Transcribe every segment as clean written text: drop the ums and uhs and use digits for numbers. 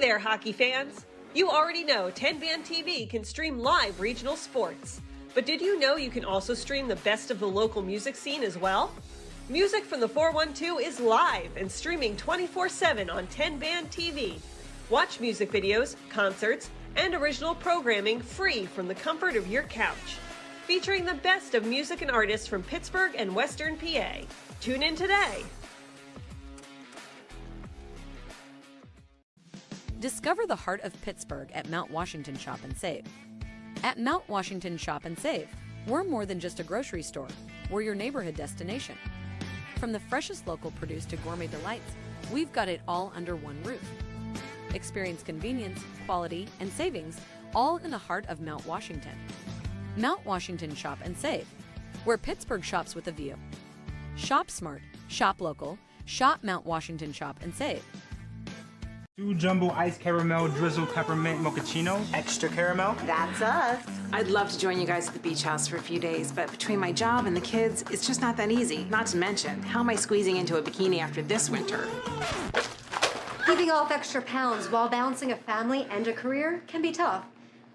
there, hockey fans! You already know TenbandTV can stream live regional sports. But did you know you can also stream the best of the local music scene as well? Music from the 412 is live and streaming 24/7 on TenbandTV. Watch music videos, concerts, and original programming free from the comfort of your couch. Featuring the best of music and artists from Pittsburgh and Western PA. Tune in today. Discover the heart of Pittsburgh at Mount Washington Shop and Save. At Mount Washington Shop and Save, we're more than just a grocery store. We're your neighborhood destination. From the freshest local produce to gourmet delights, we've got it all under one roof. Experience convenience, quality, and savings, all in the heart of Mount Washington. Mount Washington Shop and Save, where Pittsburgh shops with a view. Shop smart, shop local, shop Mount Washington Shop and Save. 2 jumbo iced caramel drizzle peppermint mochaccino. Extra caramel. That's us. I'd love to join you guys at the beach house for a few days, but between my job and the kids, it's just not that easy. Not to mention, how am I squeezing into a bikini after this winter? Keeping off extra pounds while balancing a family and a career can be tough.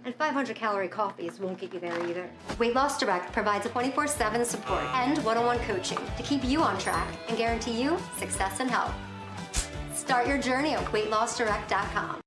And 500-calorie coffees won't get you there either. Weight Loss Direct provides a 24/7 support and one-on-one coaching to keep you on track and guarantee you success and health. Start your journey at weightlossdirect.com.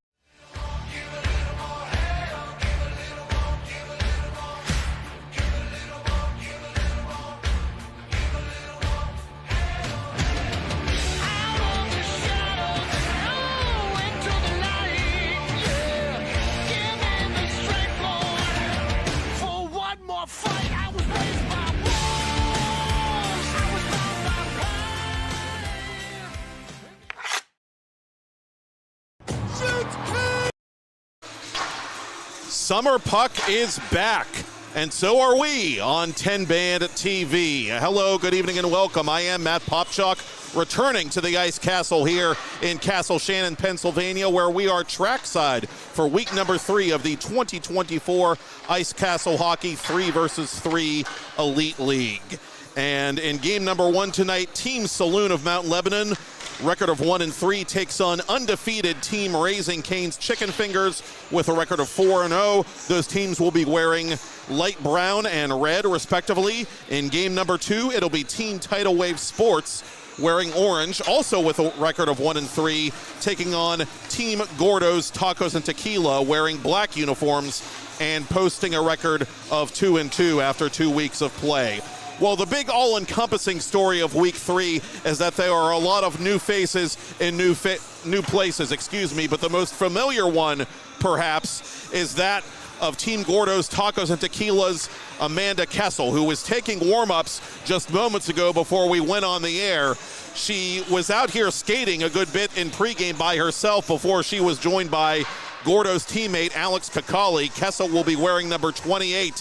Summer Puck is back, and so are we on TenbandTV. Hello, good evening, and welcome. I am Matt Popchock, returning to the Ice Castle here in Castle Shannon, Pennsylvania, where we are trackside for week number 3 of the 2024 Ice Castle Hockey 3-versus-3 Elite League. And in game number 1 tonight, Team Saloon of Mount Lebanon, record of 1-3, takes on undefeated Team Raising Cane's Chicken Fingers with a record of 4-0. Those teams will be wearing light brown and red, respectively. In game number 2, it'll be Team Tidal Wave Sports wearing orange, also with a record of 1-3, taking on Team Gordo's Tacos and Tequila wearing black uniforms and posting a record of 2-2 after 2 weeks of play. Well, the big all-encompassing story of Week 3 is that there are a lot of new faces in new places, but the most familiar one, perhaps, is that of Team Gordo's Tacos and Tequila's Amanda Kessel, who was taking warm-ups just moments ago before we went on the air. She was out here skating a good bit in pregame by herself before she was joined by Gordo's teammate Alex Kakali. Kessel will be wearing number 28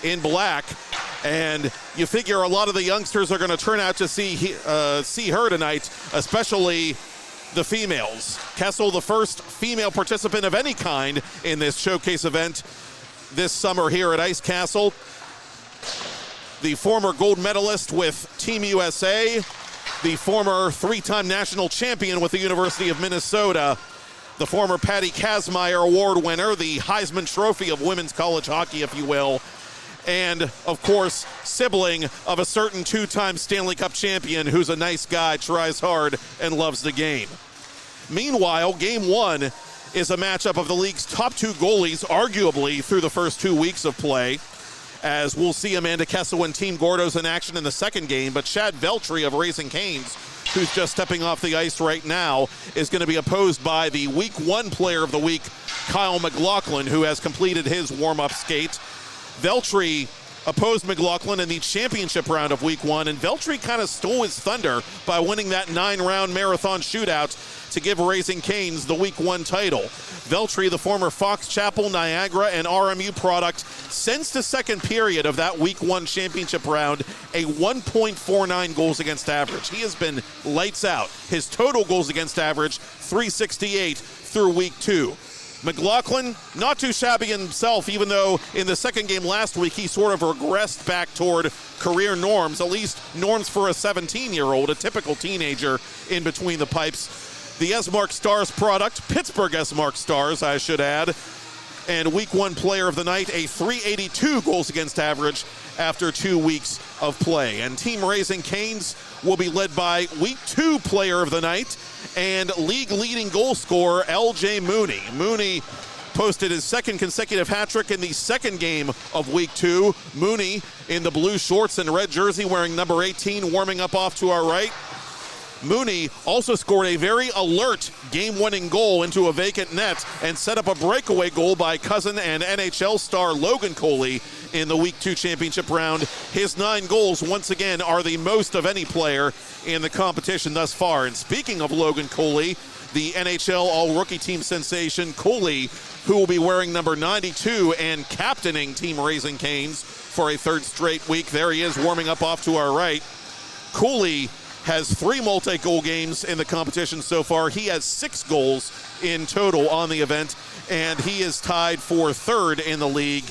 in black. And you figure a lot of the youngsters are going to turn out to see her tonight, especially the females. Kessel, the first female participant of any kind in this showcase event this summer here at Ice Castle. The former gold medalist with Team USA, the former 3-time national champion with the University of Minnesota, the former Patty Kazmaier Award winner, the Heisman Trophy of women's college hockey, if you will, and, of course, sibling of a certain 2-time Stanley Cup champion who's a nice guy, tries hard, and loves the game. Meanwhile, Game 1 is a matchup of the league's top 2 goalies, arguably, through the first 2 weeks of play, as we'll see Amanda Kessel and Team Gordo's in action in the second game, but Chad Veltri of Raising Cane's, who's just stepping off the ice right now, is going to be opposed by the Week 1 Player of the Week, Kyle McLaughlin, who has completed his warm-up skate. Veltri opposed McLaughlin in the championship round of Week 1, and Veltri kind of stole his thunder by winning that 9-round marathon shootout to give Raising Cane's the Week 1 title. Veltri, the former Fox Chapel, Niagara, and RMU product, since the second period of that Week 1 championship round, a 1.49 goals against average. He has been lights out. His total goals against average, 368 through Week 2. McLaughlin, not too shabby himself, even though in the second game last week he sort of regressed back toward career norms, at least norms for a 17-year-old, a typical teenager in between the pipes. the S-Mark Stars product, Pittsburgh S-Mark Stars, I should add. And Week 1 Player of the Night, a .382 goals against average after 2 weeks of play. And Team Raising Canes will be led by Week 2 Player of the Night and league-leading goal scorer L.J. Mooney. Mooney posted his second consecutive hat trick in the second game of Week 2. Mooney in the blue shorts and red jersey wearing number 18, warming up off to our right. Mooney also scored a very alert game-winning goal into a vacant net and set up a breakaway goal by cousin and NHL star Logan Coley in the Week 2 championship round. His 9 goals, once again, are the most of any player in the competition thus far. And speaking of Logan Coley, the NHL All-Rookie Team sensation, Coley, who will be wearing number 92 and captaining Team Raising Canes for a third straight week. There he is, warming up off to our right. Coley has 3 multi-goal games in the competition so far. He has 6 goals in total on the event, and he is tied for third in the league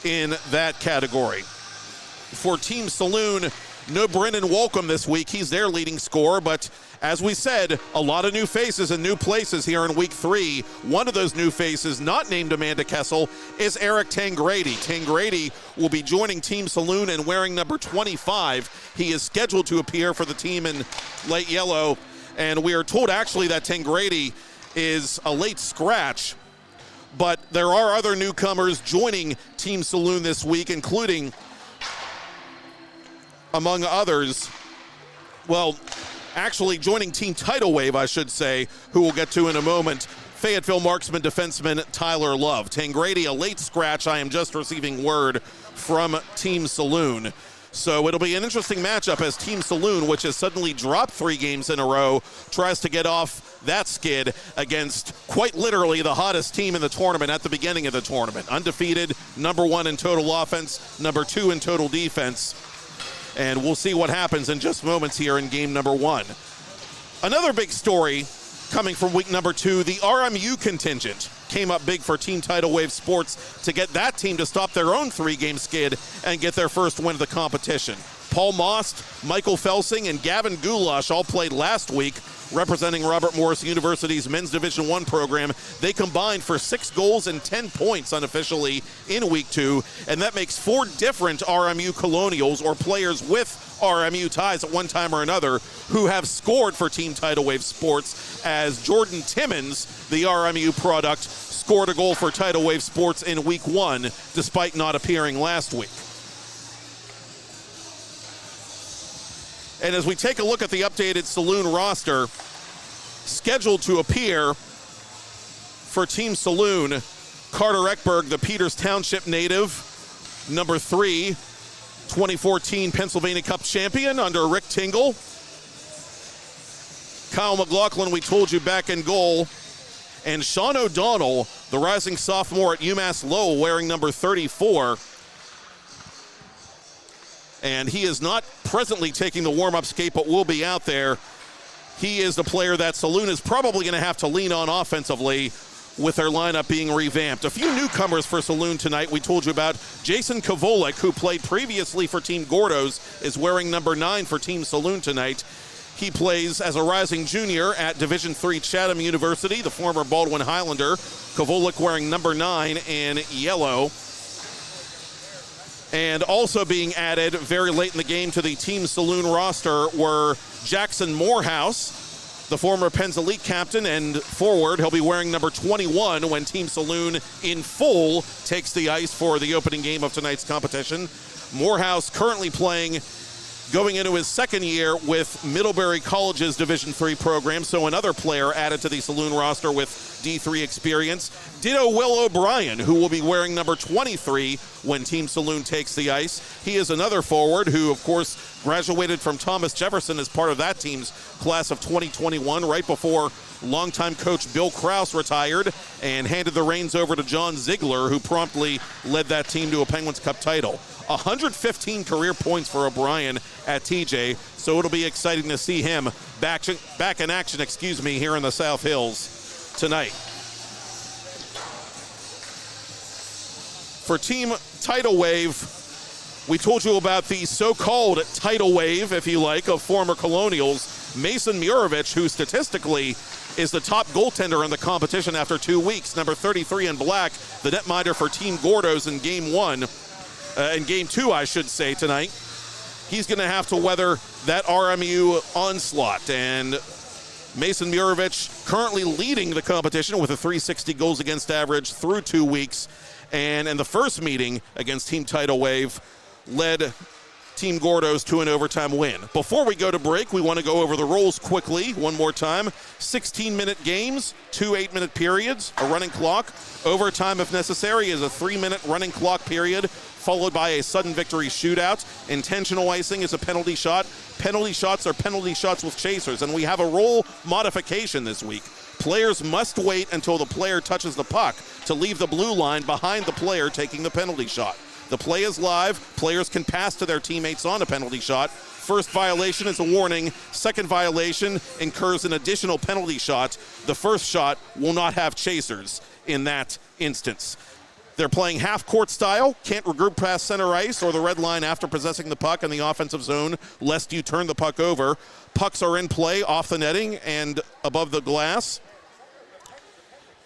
in that category. For Team Saloon, no Brendan Walcom this week. He's their leading scorer, but as we said, a lot of new faces and new places here in Week 3. One of those new faces, not named Amanda Kessel, is Eric Tangrady. Tangrady will be joining Team Saloon and wearing number 25. He is scheduled to appear for the team in light yellow, and we are told actually that Tangrady is a late scratch, but there are other newcomers joining Team Saloon this week, including, among others, well, actually joining Team Tidal Wave, I should say, who we'll get to in a moment, Fayetteville marksman defenseman Tyler Love. Tangrady, a late scratch. I am just receiving word from Team Saloon. So it'll be an interesting matchup as Team Saloon, which has suddenly dropped 3 games in a row, tries to get off that skid against quite literally the hottest team in the tournament at the beginning of the tournament. Undefeated, number 1 in total offense, number 2 in total defense. And we'll see what happens in just moments here in game number 1. Another big story coming from week number 2, the RMU contingent came up big for Team Tidal Wave Sports to get that team to stop their own 3-game skid and get their first win of the competition. Paul Most, Michael Felsing, and Gavin Goulash all played last week, representing Robert Morris University's men's Division I program. They combined for 6 goals and 10 points unofficially in Week 2, and that makes 4 different RMU Colonials or players with RMU ties at one time or another who have scored for Team Tidal Wave Sports, as Jordan Timmons, the RMU product, scored a goal for Tidal Wave Sports in Week 1 despite not appearing last week. And as we take a look at the updated Saloon roster, scheduled to appear for Team Saloon, Carter Eckberg, the Peters Township native, number 3, 2014 Pennsylvania Cup champion under Rick Tingle. Kyle McLaughlin, we told you, back in goal. And Sean O'Donnell, the rising sophomore at UMass Lowell, wearing number 34. And he is not presently taking the warm-up skate, but will be out there. He is the player that Saloon is probably going to have to lean on offensively with their lineup being revamped. A few newcomers for Saloon tonight. We told you about Jason Kovolik, who played previously for Team Gordos, is wearing number 9 for Team Saloon tonight. He plays as a rising junior at Division III Chatham University, the former Baldwin Highlander. Kovolik wearing number 9 in yellow. And also being added very late in the game to the Team Saloon roster were Jackson Morehouse, the former Penn's Elite captain and forward. He'll be wearing number 21 when Team Saloon in full takes the ice for the opening game of tonight's competition. Morehouse currently playing, going into his second year with Middlebury College's Division III program, so another player added to the Saloon roster with D3 experience. Ditto Will O'Brien, who will be wearing number 23 when Team Saloon takes the ice. He is another forward who, of course, graduated from Thomas Jefferson as part of that team's class of 2021 right before longtime coach Bill Krause retired and handed the reins over to John Ziegler, who promptly led that team to a Penguins Cup title. 115 career points for O'Brien at TJ, so it'll be exciting to see him back in action, here in the South Hills tonight. For Team Tidal Wave, we told you about the so-called tidal wave, if you like, of former Colonials. Mason Murovich, who statistically is the top goaltender in the competition after 2 weeks. Number 33 in black, the netminder for Team Gordos in Game 2, I should say, tonight. He's going to have to weather that RMU onslaught. And Mason Murovich currently leading the competition with a .360 goals against average through 2 weeks. And in the first meeting against Team Tidal Wave, led Team Gordos to an overtime win. Before we go to break, we want to go over the rules quickly one more time. 16-minute games, 2 8-minute periods, a running clock. Overtime, if necessary, is a 3-minute running clock period, followed by a sudden victory shootout. Intentional icing is a penalty shot. Penalty shots are penalty shots with chasers, and we have a rule modification this week. Players must wait until the player touches the puck to leave the blue line behind the player taking the penalty shot. The play is live. Players can pass to their teammates on a penalty shot. First violation is a warning. Second violation incurs an additional penalty shot. The first shot will not have chasers in that instance. They're playing half-court style, can't regroup past center ice or the red line after possessing the puck in the offensive zone, lest you turn the puck over. Pucks are in play off the netting and above the glass.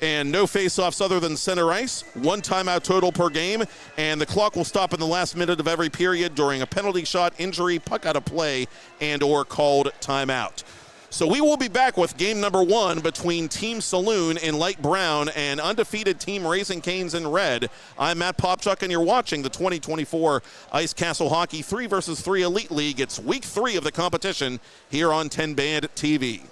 And no face-offs other than center ice. 1 timeout total per game, and the clock will stop in the last minute of every period during a penalty shot, injury, puck out of play, and or called timeout. So we will be back with game number 1 between Team Saloon in light brown and undefeated Team Raising Cane's in red. I'm Matt Popchock, and you're watching the 2024 Ice Castle Hockey 3-vs-3 Elite League. It's week 3 of the competition here on TenbandTV.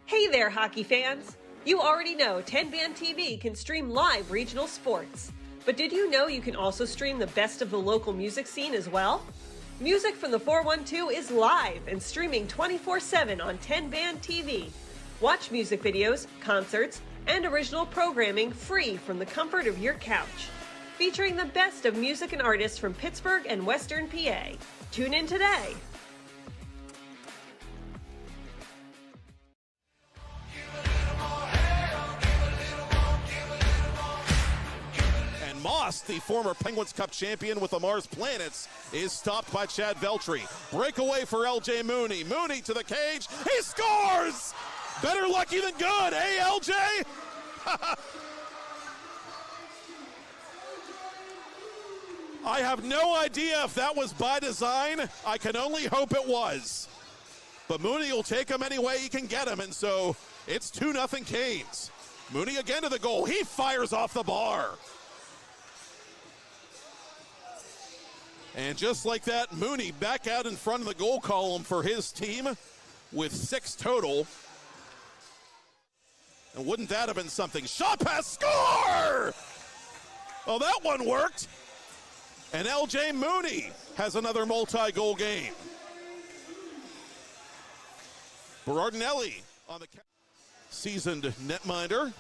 Hey there, hockey fans! You already know TenbandTV can stream live regional sports. But did you know you can also stream the best of the local music scene as well? Music from the 412 is live and streaming 24/7 on TenbandTV. Watch music videos, concerts, and original programming free from the comfort of your couch. Featuring the best of music and artists from Pittsburgh and Western PA. Tune in today. Moss, the former Penguins Cup champion with the Mars Planets, is stopped by Chad Veltri. Breakaway for LJ Mooney. Mooney to the cage. He scores! Better lucky than good, eh, LJ? I have no idea if that was by design. I can only hope it was. But Mooney will take him any way he can get him, and so it's 2-0 Canes. Mooney again to the goal. He fires off the bar. And just like that, Mooney back out in front of the goal column for his team with 6 total. And wouldn't that have been something? Shot pass, score! Oh, that one worked. And LJ Mooney has another multi-goal game. Berardinelli on the seasoned netminder.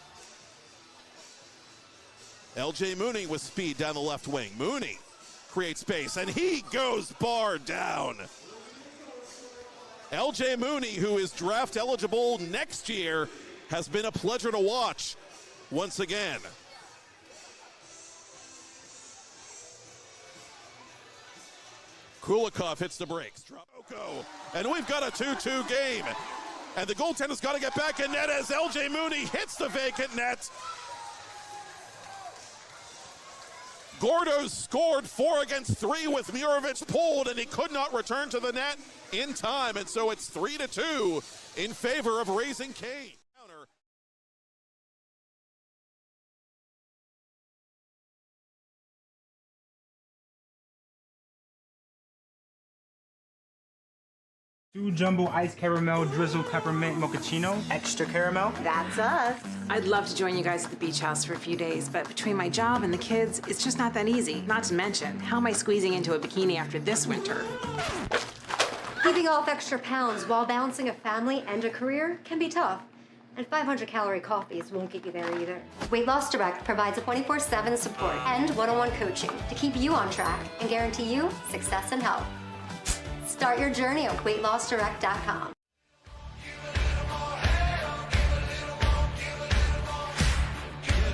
LJ Mooney with speed down the left wing. Mooney creates space, and he goes bar down. LJ Mooney, who is draft eligible next year, has been a pleasure to watch once again. Kulikov hits the brakes. And we've got a 2-2 game. And the goaltender's got to get back in net as LJ Mooney hits the vacant net. Gordo's scored 4 against 3 with Mirovic pulled, and he could not return to the net in time. And so it's 3-2 in favor of Raising Cane. Two jumbo ice caramel drizzle peppermint mochaccino, extra caramel. That's us. I'd love to join you guys at the beach house for a few days, but between my job and the kids, it's just not that easy. Not to mention, how am I squeezing into a bikini after this winter? Keeping off extra pounds while balancing a family and a career can be tough. And 500-calorie coffees won't get you there either. Weight Loss Direct provides a 24/7 support and one-on-one coaching to keep you on track and guarantee you success and health. Start your journey at weightlossdirect.com.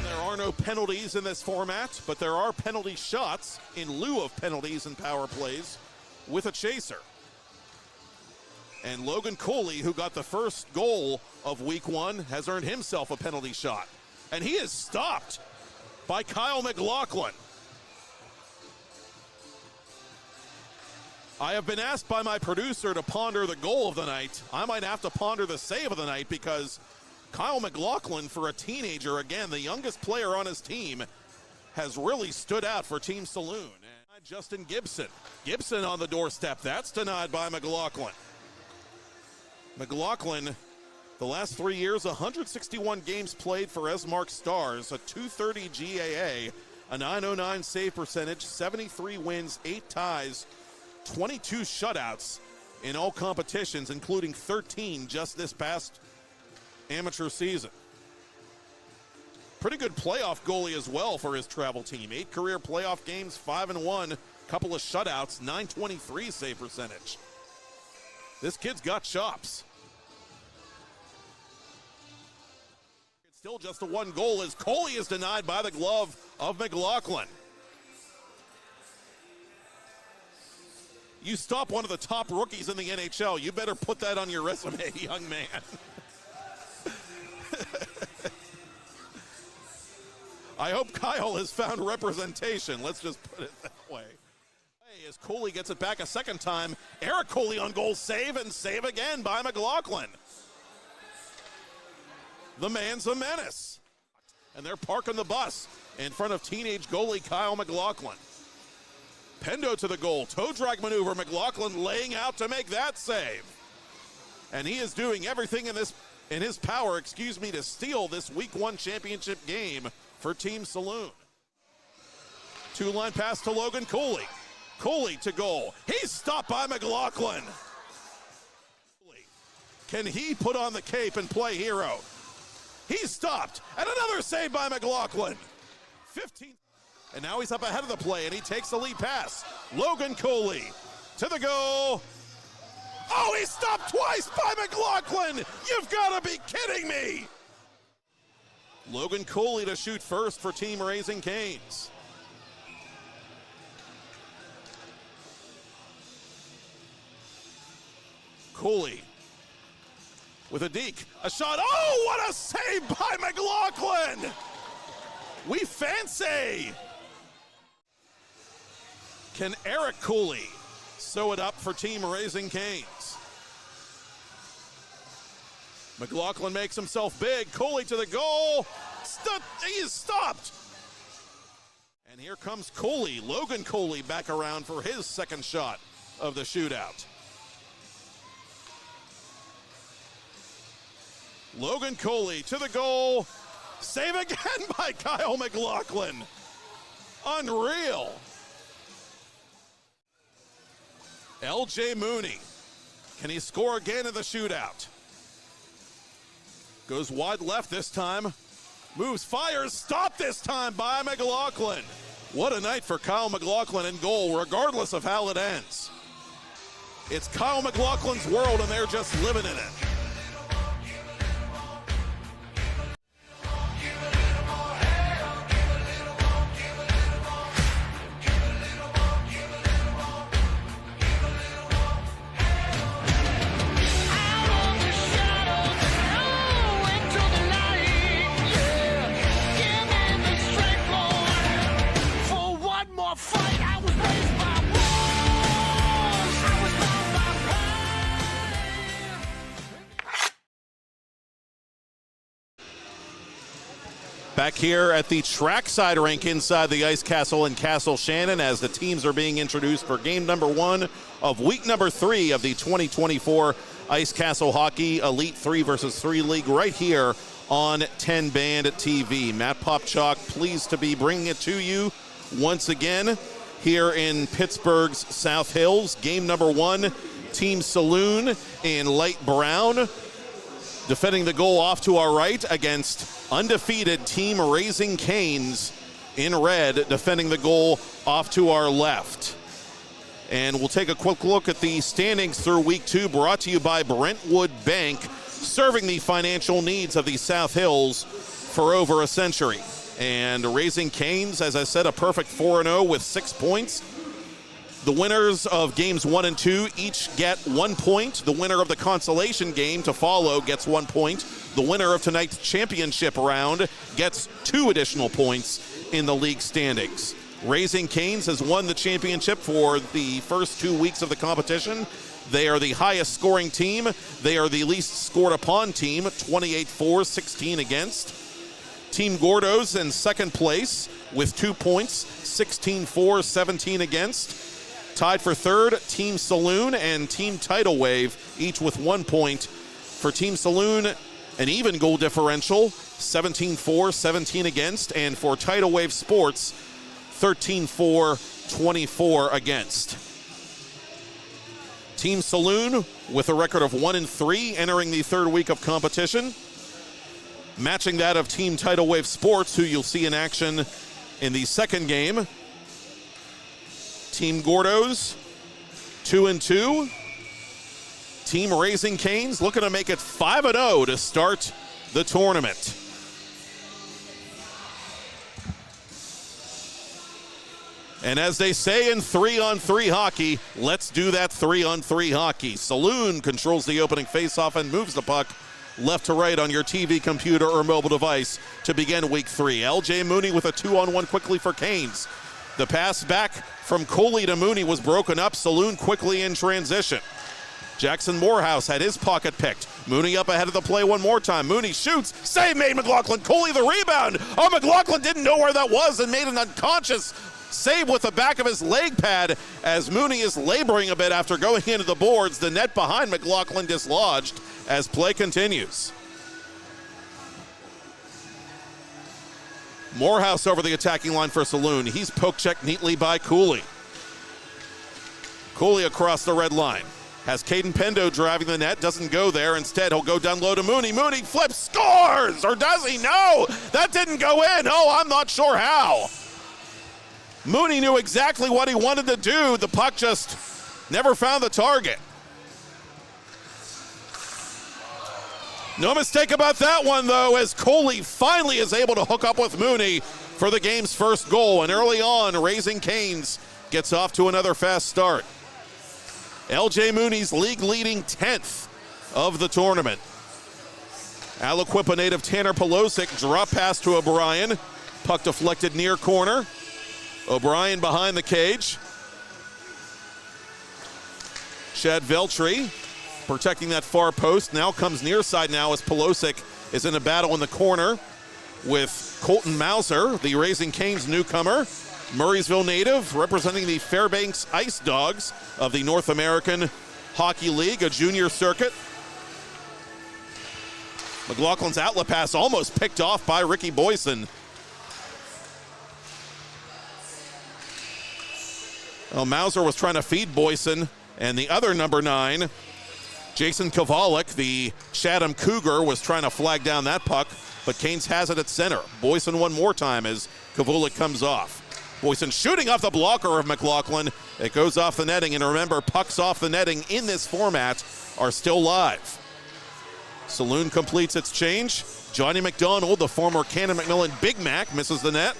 There are no penalties in this format, but there are penalty shots in lieu of penalties and power plays with a chaser. And Logan Cooley, who got the first goal of week 1, has earned himself a penalty shot. And he is stopped by Kyle McLaughlin. I have been asked by my producer to ponder the goal of the night. I might have to ponder the save of the night because Kyle McLaughlin, for a teenager, again, the youngest player on his team, has really stood out for Team Saloon. And Justin Gibson. Gibson on the doorstep. That's denied by McLaughlin. McLaughlin, the last 3 years, 161 games played for Esmark Stars, a .230 GAA, a .909 save percentage, 73 wins, 8 ties, 22 shutouts in all competitions, including 13 just this past amateur season. Pretty good playoff goalie as well for his travel team. 8 career playoff games, 5-1, couple of shutouts, .923 save percentage. This kid's got chops. It's still just a 1 goal as Coley is denied by the glove of McLaughlin. You stop one of the top rookies in the NHL, you better put that on your resume, young man. I hope Kyle has found representation. Let's just put it that way. As Cooley gets it back a second time, Eric Cooley on goal, save and save again by McLaughlin. The man's a menace. And they're parking the bus in front of teenage goalie Kyle McLaughlin. Pendo to the goal, toe drag maneuver, McLaughlin laying out to make that save. And he is doing everything in his power, to steal this week 1 championship game for Team Saloon. 2-line pass to Logan Cooley. Cooley to goal. He's stopped by McLaughlin. Can he put on the cape and play hero? He's stopped. And another save by McLaughlin. 15. And now he's up ahead of the play, and he takes the lead pass. Logan Cooley to the goal. Oh, he's stopped twice by McLaughlin. You've got to be kidding me. Logan Cooley to shoot first for Team Raising Canes. Cooley with a deke, a shot. Oh, what a save by McLaughlin! We fancy! Can Eric Cooley sew it up for Team Raising Canes? McLaughlin makes himself big. Cooley to the goal. He is stopped. And here comes Cooley. Logan Cooley back around for his second shot of the shootout. Logan Cooley to the goal. Save again by Kyle McLaughlin. Unreal. LJ Mooney. Can he score again in the shootout? Goes wide left this time. Moves, fires, stopped this time by McLaughlin. What a night for Kyle McLaughlin in goal, regardless of how it ends. It's Kyle McLaughlin's world, and they're just living in it. Back here at the trackside rink inside the Ice Castle in Castle Shannon as the teams are being introduced for game number 1 of week number 3 of the 2024 Ice Castle Hockey Elite 3 vs. 3 League right here on 10 Band TV. Matt Popchock pleased to be bringing it to you once again here in Pittsburgh's South Hills. Game number 1, Team Saloon in light brown. Defending the goal off to our right against undefeated Team Raising Canes in red, defending the goal off to our left. And we'll take a quick look at the standings through week 2, brought to you by Brentwood Bank, serving the financial needs of the South Hills for over a century. And Raising Canes, as I said, a perfect 4-0 with 6 points. The winners of games 1 and 2 each get 1 point. The winner of the Consolation game to follow gets 1 point. The winner of tonight's championship round gets 2 additional points in the league standings. Raising Canes has won the championship for the first 2 weeks of the competition. They are the highest scoring team. They are the least scored upon team, 28-4, 16 against. Team Gordo's in second place with 2 points, 16-4, 17 against. Tied for third, Team Saloon and Team Tidal Wave, each with 1 point. For Team Saloon, an even goal differential, 17-4, 17 against. And for Tidal Wave Sports, 13-4, 24 against. Team Saloon with a record of 1-3 entering the third week of competition. Matching that of Team Tidal Wave Sports, who you'll see in action in the second game. Team Gordo's 2-2. Team Raising Canes looking to make it 5-0 to start the tournament. And as they say in 3-on-3 hockey, let's do that 3-on-3 hockey. Saloon controls the opening faceoff and moves the puck left to right on your TV, computer, or mobile device to begin week 3. LJ Mooney with a 2-on-1 quickly for Canes. The pass back from Coley to Mooney was broken up. Saloon quickly in transition. Jackson Morehouse had his pocket picked. Mooney up ahead of the play one more time. Mooney shoots. Save made McLaughlin. Coley the rebound. Oh, McLaughlin didn't know where that was and made an unconscious save with the back of his leg pad as Mooney is laboring a bit after going into the boards. The net behind McLaughlin dislodged as play continues. Morehouse over the attacking line for Saloon. He's poke checked neatly by Cooley. Cooley across the red line. Has Caden Pendo driving the net. Doesn't go there. Instead, he'll go down low to Mooney. Mooney flips, scores! Or does he? No! That didn't go in. Oh, I'm not sure how. Mooney knew exactly what he wanted to do. The puck just never found the target. No mistake about that one, though, as Coley finally is able to hook up with Mooney for the game's first goal. And early on, Raising Canes gets off to another fast start. LJ Mooney's league-leading 10th of the tournament. Aliquippa native Tanner Pelosic drop pass to O'Brien. Puck deflected near corner. O'Brien behind the cage. Chad Veltri protecting that far post. Now comes near side now as Pelosic is in a battle in the corner with Colton Mauser, the Raising Canes newcomer. Murraysville native representing the Fairbanks Ice Dogs of the North American Hockey League, a junior circuit. McLaughlin's outlet pass almost picked off by Ricky Boyson. Well, Mauser was trying to feed Boyson, and the other number 9, Jason Kovalik, the Chatham Cougar, was trying to flag down that puck, but Canes has it at center. Boyson one more time as Kovalik comes off. Boyson shooting off the blocker of McLaughlin. It goes off the netting, and remember, pucks off the netting in this format are still live. Saloon completes its change. Johnny McDonald, the former Cannon McMillan Big Mac, misses the net.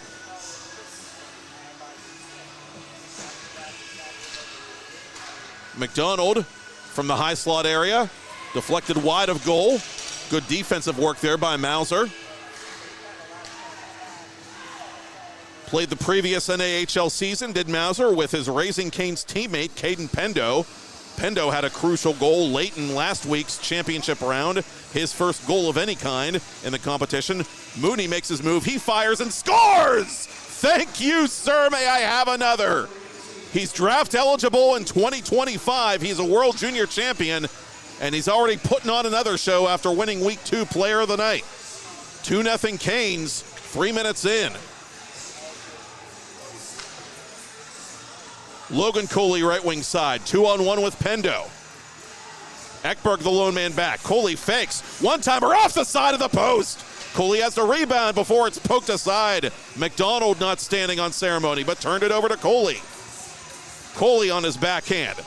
McDonald from the high slot area, deflected wide of goal. Good defensive work there by Mauser. Played the previous NAHL season, did Mauser, with his Raising Cane's teammate, Caden Pendo. Pendo had a crucial goal late in last week's championship round, his first goal of any kind in the competition. Mooney makes his move, he fires and scores! Thank you, sir, may I have another? He's draft eligible in 2025. He's a World Junior Champion, and he's already putting on another show after winning Week 2 Player of the Night. 2-0 Canes, 3 minutes in. Logan Coley, right wing side, 2-on-1 with Pendo. Ekberg, the lone man back. Coley fakes, one-timer off the side of the post. Coley has to rebound before it's poked aside. McDonald not standing on ceremony, but turned it over to Coley. Coley on his backhand.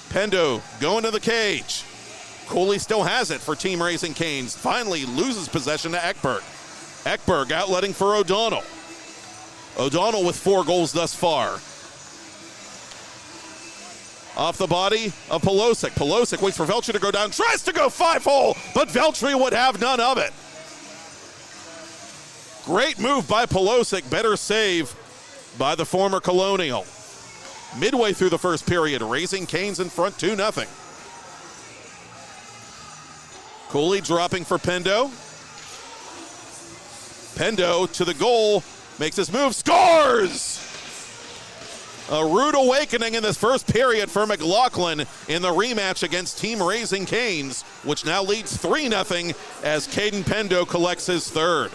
Pendo going to the cage. Coley still has it for Team Raising Canes. Finally loses possession to Ekberg. Ekberg outletting for O'Donnell. O'Donnell with 4 goals thus far. Off the body of Pelosic. Pelosic waits for Veltri to go down, tries to go 5-hole, but Veltri would have none of it. Great move by Pelosic, better save by the former Colonial. Midway through the first period, Raising Canes in front 2-0. Cooley dropping for Pendo. Pendo to the goal, makes his move, scores! A rude awakening in this first period for McLaughlin in the rematch against Team Raising Canes, which now leads 3-0 as Caden Pendo collects his third.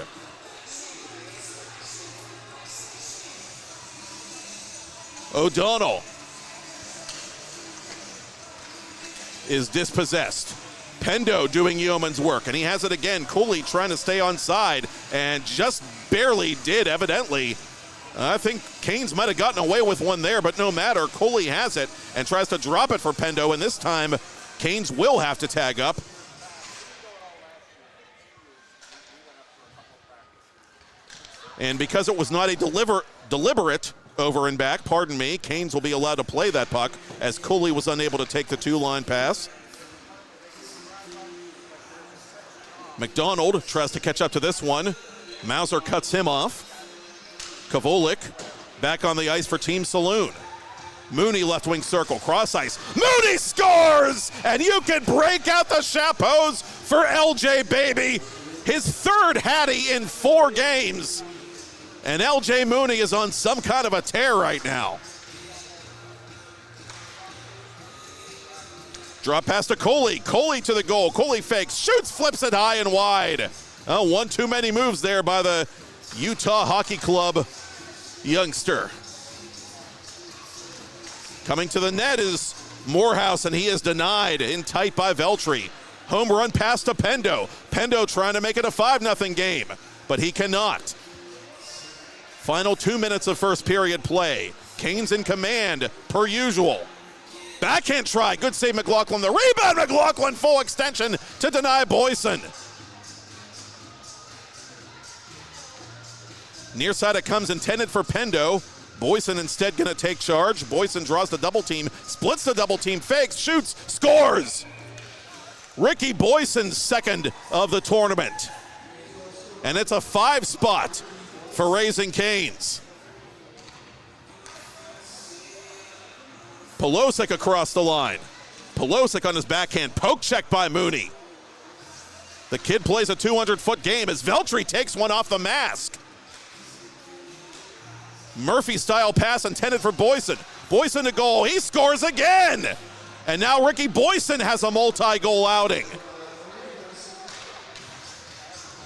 O'Donnell is dispossessed. Pendo doing yeoman's work, and he has it again. Cooley trying to stay on side, and just barely did, evidently. I think Canes might have gotten away with one there, but no matter. Coley has it and tries to drop it for Pendo, and this time Canes will have to tag up. And because it was not a deliberate over and back, pardon me, Canes will be allowed to play that puck as Coley was unable to take the 2-line pass. McDonald tries to catch up to this one. Mauser cuts him off. Kavolik back on the ice for Team Saloon. Mooney left wing circle, cross ice. Mooney scores! And you can break out the chapeaus for LJ Baby. His third Hattie in 4 games. And LJ Mooney is on some kind of a tear right now. Drop pass to Coley. Coley to the goal. Coley fakes, shoots, flips it high and wide. Oh, one too many moves there by the Utah Hockey Club youngster. Coming to the net is Morehouse, and he is denied in tight by Veltri. Home run pass to Pendo. Pendo trying to make it a 5-0 game, but he cannot. Final 2 minutes of first period play. Canes in command, per usual. Backhand try, good save McLaughlin. The rebound, McLaughlin full extension to deny Boyson. Near side it comes, intended for Pendo. Boyson instead gonna take charge. Boyson draws the double team, splits the double team, fakes, shoots, scores! Ricky Boyson's second of the tournament. And it's a 5 spot for Raising Canes. Pelosic across the line. Pelosic on his backhand, poke check by Mooney. The kid plays a 200-foot game as Veltri takes one off the mask. Murphy-style pass intended for Boyson. Boyson to goal, he scores again! And now Ricky Boyson has a multi-goal outing.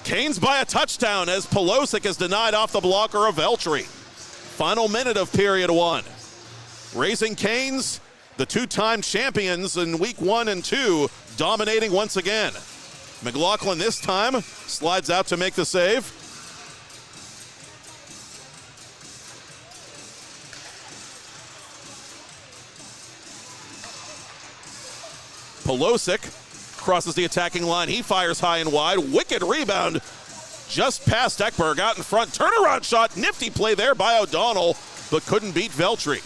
Canes by a touchdown as Pelosic is denied off the blocker of Veltri. Final minute of period 1. Raising Canes, the 2-time champions in week 1 and 2, dominating once again. McLaughlin this time slides out to make the save. Polosic crosses the attacking line. He fires high and wide. Wicked rebound just past Ekberg out in front. Turnaround shot. Nifty play there by O'Donnell, but couldn't beat Veltri.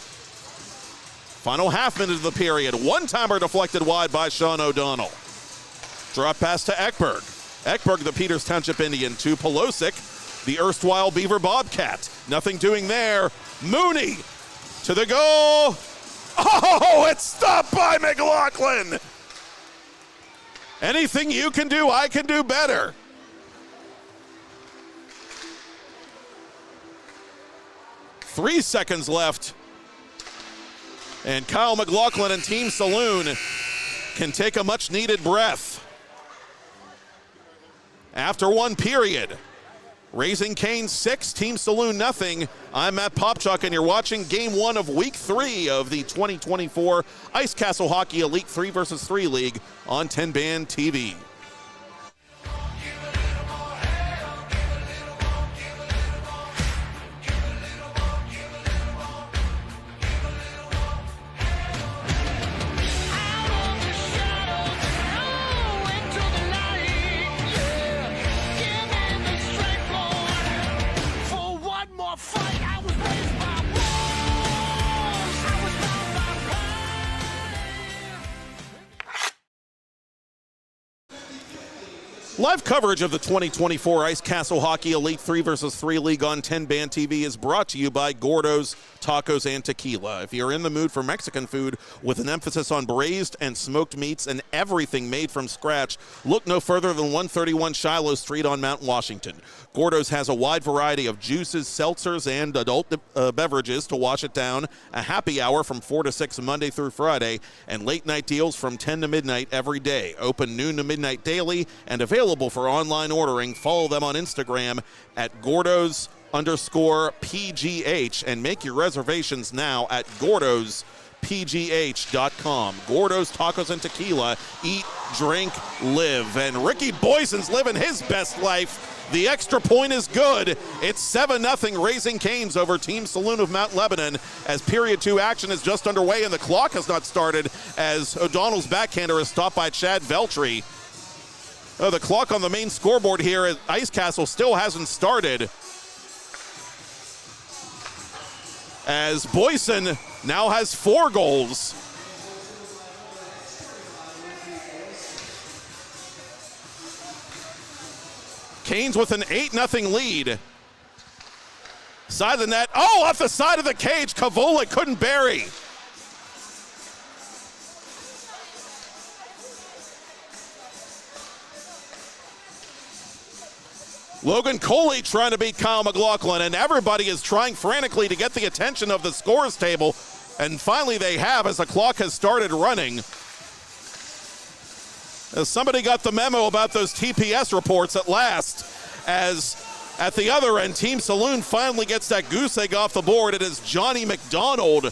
Final half minute of the period. One-timer deflected wide by Sean O'Donnell. Drop pass to Ekberg. Ekberg, the Peters Township Indian, to Polosic, the erstwhile Beaver Bobcat. Nothing doing there. Mooney to the goal. Oh, it's stopped by McLaughlin. Anything you can do, I can do better. Three seconds left. And Kyle McLaughlin and Team Saloon can take a much-needed breath. After one period, Raising Cane's 6, Team Saloon nothing. I'm Matt Popchock, and you're watching Game 1 of Week 3 of the 2024 Ice Castle Hockey Elite 3 vs. 3 League on TenbandTV. Live coverage of the 2024 Ice Castle Hockey Elite 3 vs. 3 League on TenbandTV is brought to you by Gordo's Tacos and Tequila. If you're in the mood for Mexican food with an emphasis on braised and smoked meats and everything made from scratch, look no further than 131 Shiloh Street on Mount Washington. Gordo's has a wide variety of juices, seltzers, and adult beverages to wash it down, a happy hour from 4 to 6 Monday through Friday, and late night deals from 10 to midnight every day. Open noon to midnight daily and available for online ordering. Follow them on Instagram at Gordos_PGH and make your reservations now at GordosPGH.com. Gordo's Tacos and Tequila. Eat, drink, live. And Ricky Boyson's living his best life. The extra point is good. It's 7-0 Raising Cane's over Team Saloon of Mount Lebanon as period 2 action is just underway and the clock has not started as O'Donnell's backhander is stopped by Chad Veltri. The clock on the main scoreboard here at Ice Castle still hasn't started as Boyson now has 4 goals. Canes with an 8-0 lead. Side of the net. Oh, off the side of the cage. Kavola couldn't bury. Logan Coley trying to beat Kyle McLaughlin, and everybody is trying frantically to get the attention of the scores table. And finally they have as the clock has started running. As somebody got the memo about those TPS reports at last, as at the other end, Team Saloon finally gets that goose egg off the board. It is Johnny McDonald,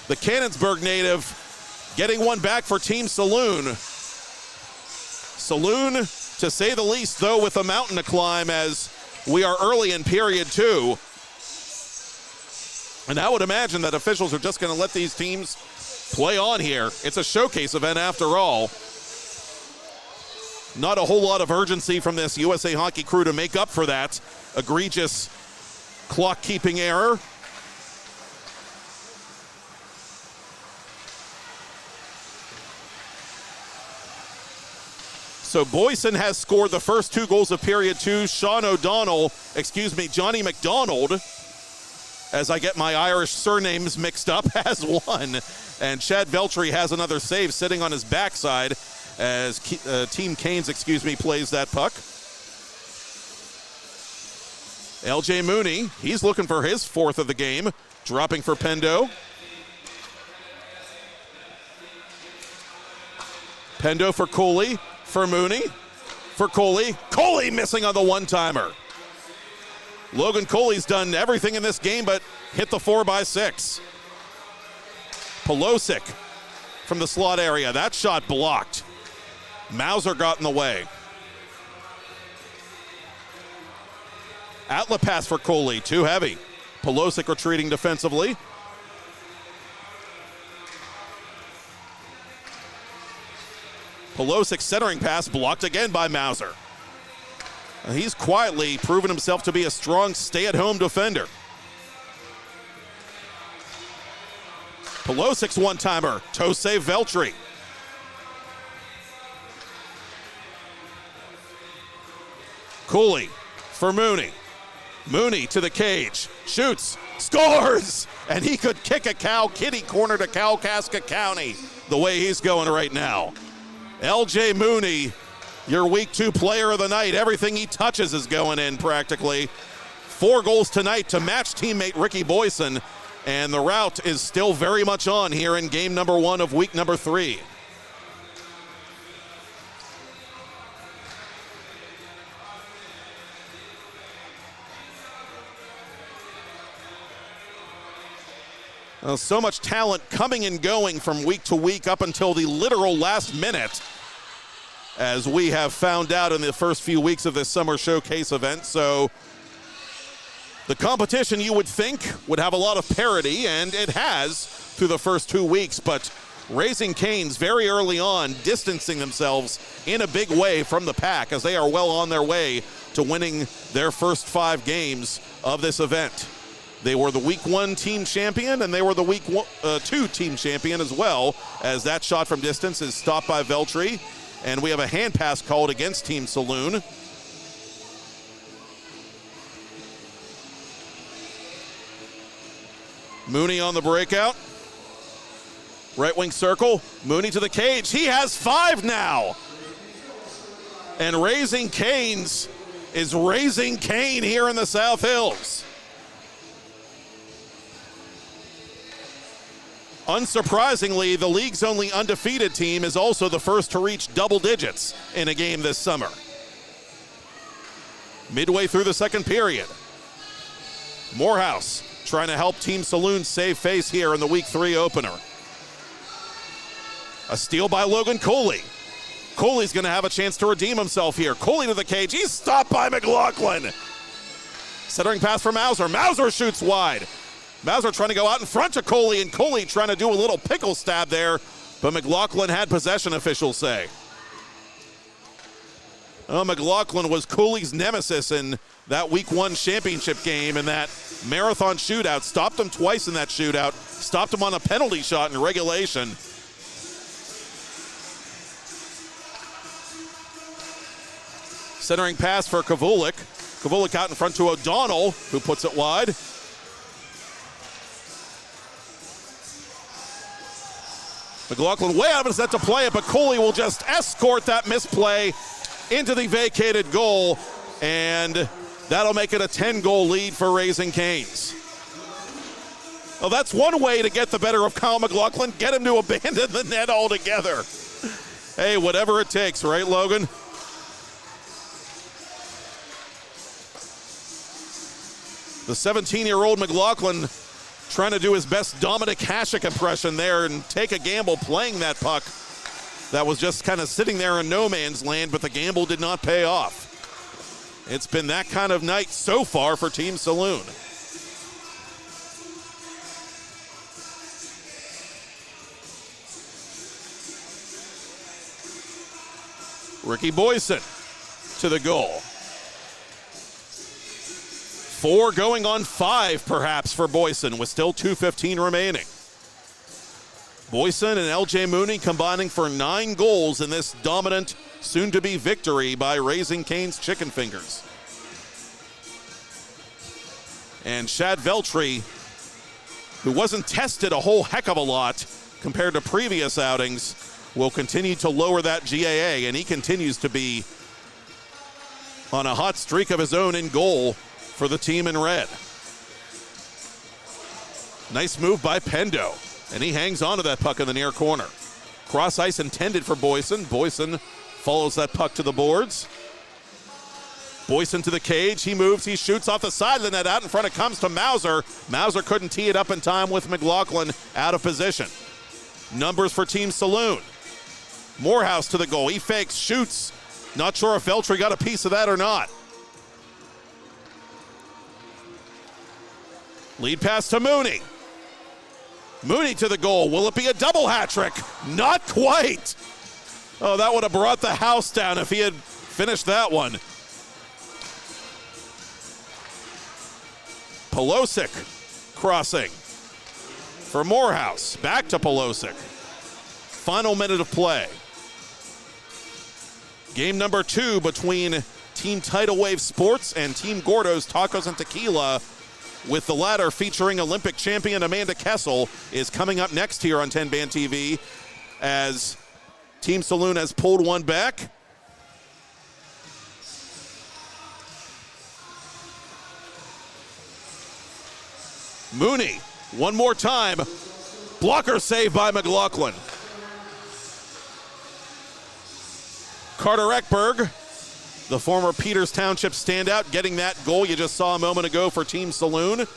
the Cannonsburg native, getting one back for Team Saloon. Saloon, to say the least, though, with a mountain to climb as we are early in period 2. And I would imagine that officials are just going to let these teams play on here. It's a showcase event after all. Not a whole lot of urgency from this USA Hockey crew to make up for that egregious clock-keeping error. So Boyson has scored the first 2 goals of period 2. Johnny McDonald, as I get my Irish surnames mixed up, has 1. And Chad Veltri has another save sitting on his backside as Team Canes, plays that puck. LJ Mooney, he's looking for his 4th of the game, dropping for Pendo. Pendo for Cooley, for Mooney, for Coley. Coley missing on the one-timer. Logan Coley's done everything in this game but hit the 4x6. Polosic from the slot area. That shot blocked. Mauser got in the way. Outlet pass for Coley, too heavy. Polosic retreating defensively. Pelosic centering pass blocked again by Mauser. He's quietly proven himself to be a strong stay-at-home defender. Pelosic's one-timer, toe save Veltri. Cooley for Mooney. Mooney to the cage, shoots, scores! And he could kick a cow kitty corner to Kalkaska County the way he's going right now. LJ Mooney, your week 2 player of the night. Everything he touches is going in practically. 4 goals tonight to match teammate Ricky Boyson. And the rout is still very much on here in game number 1 of week number 3. Well, so much talent coming and going from week to week up until the literal last minute, as we have found out in the first few weeks of this summer showcase event. So the competition, you would think, would have a lot of parity, and it has through the first 2 weeks, but Raising Cane's very early on distancing themselves in a big way from the pack as they are well on their way to winning their first 5 games of this event. They were the week 1 team champion, and they were the week 2 team champion as well, as that shot from distance is stopped by Veltri, and we have a hand pass called against Team Saloon. Mooney on the breakout. Right wing circle, Mooney to the cage. He has 5 now. And Raising Cane's is Raising Cane here in the South Hills. Unsurprisingly, the league's only undefeated team is also the first to reach double digits in a game this summer. Midway through the second period, Morehouse trying to help Team Saloon save face here in the week 3 opener. A steal by Logan Cooley. Cooley's going to have a chance to redeem himself here. Cooley to the cage. He's stopped by McLaughlin. Centering pass for Mauser. Mauser shoots wide. Mauser trying to go out in front of Cooley, and Cooley trying to do a little pickle stab there, but McLaughlin had possession, officials say. Oh, McLaughlin was Cooley's nemesis in that week 1 championship game, and that marathon shootout. Stopped him twice in that shootout. Stopped him on a penalty shot in regulation. Centering pass for Kavulik. Kavulik out in front to O'Donnell, who puts it wide. McLaughlin way out of his net to play it, but Cooley will just escort that misplay into the vacated goal, and that'll make it a 10-goal lead for Raising Cane's. Well, that's one way to get the better of Kyle McLaughlin, get him to abandon the net altogether. Hey, whatever it takes, right, Logan? The 17-year-old McLaughlin trying to do his best Dominic Hasek impression there and take a gamble playing that puck that was just kind of sitting there in no man's land, but the gamble did not pay off. It's been that kind of night so far for Team Saloon. Ricky Boyson to the goal. 4 going on 5 perhaps for Boyson with still 2:15 remaining. Boyson and LJ Mooney combining for 9 goals in this dominant soon-to-be victory by Raising Cane's Chicken Fingers. And Shad Veltri, who wasn't tested a whole heck of a lot compared to previous outings, will continue to lower that GAA, and he continues to be on a hot streak of his own in goal for the team in red. Nice move by Pendo, and he hangs on to that puck in the near corner. Cross ice intended for Boyson. Boyson follows that puck to the boards. Boyson to the cage. He moves. He shoots off the side of the net. Out in front it comes to Mauser. Mauser couldn't tee it up in time with McLaughlin out of position. Numbers for Team Saloon. Morehouse to the goal. He fakes, shoots. Not sure if Veltri got a piece of that or not. Lead pass to Mooney. Mooney to the goal. Will it be a double hat trick? Not quite. Oh, that would have brought the house down if he had finished that one. Polosic crossing for Morehouse. Back to Polosic. Final minute of play. Game number 2 between Team Tidal Wave Sports and Team Gordo's Tacos and Tequila, with the latter featuring Olympic champion Amanda Kessel, is coming up next here on 10 Band TV as Team Saloon has pulled one back. Mooney, one more time. Blocker save by McLaughlin. Carter Eckberg, the former Peters Township standout, getting that goal you just saw a moment ago for Team Saloon.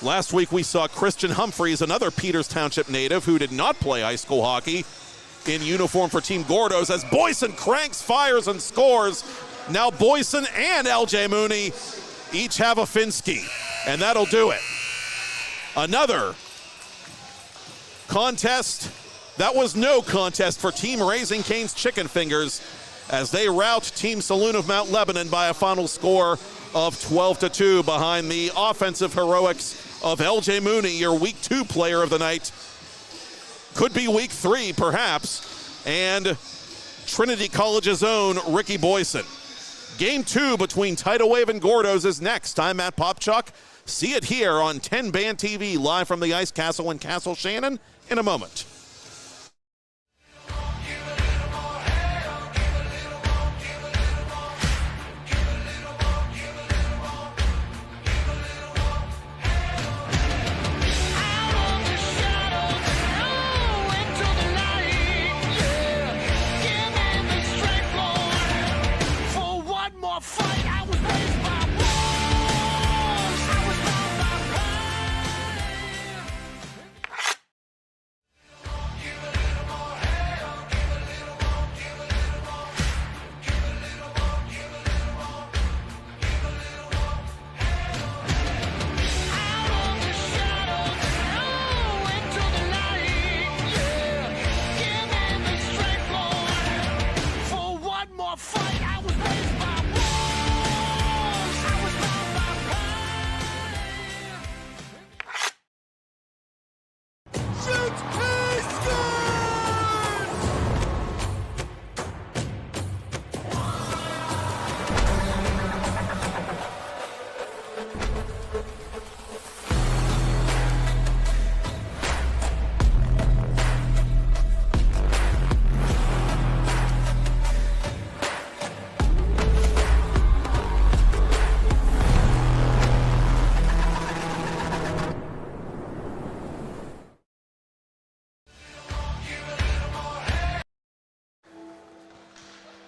Last week we saw Christian Humphreys, another Peters Township native who did not play high school hockey, in uniform for Team Gordo's, as Boyson cranks, fires, and scores. Now Boyson and LJ Mooney each have a Finsky, and that'll do it. Another contest that was no contest for Team Raising Cane's Chicken Fingers as they rout Team Saloon of Mount Lebanon by a final score of 12-2 behind the offensive heroics of LJ Mooney, your Week 2 player of the night. Could be Week 3, perhaps, and Trinity College's own Ricky Boyson. Game 2 between Tidal Wave and Gordo's is next. I'm Matt Popchock. See it here on 10 Band TV, live from the Ice Castle in Castle Shannon in a moment.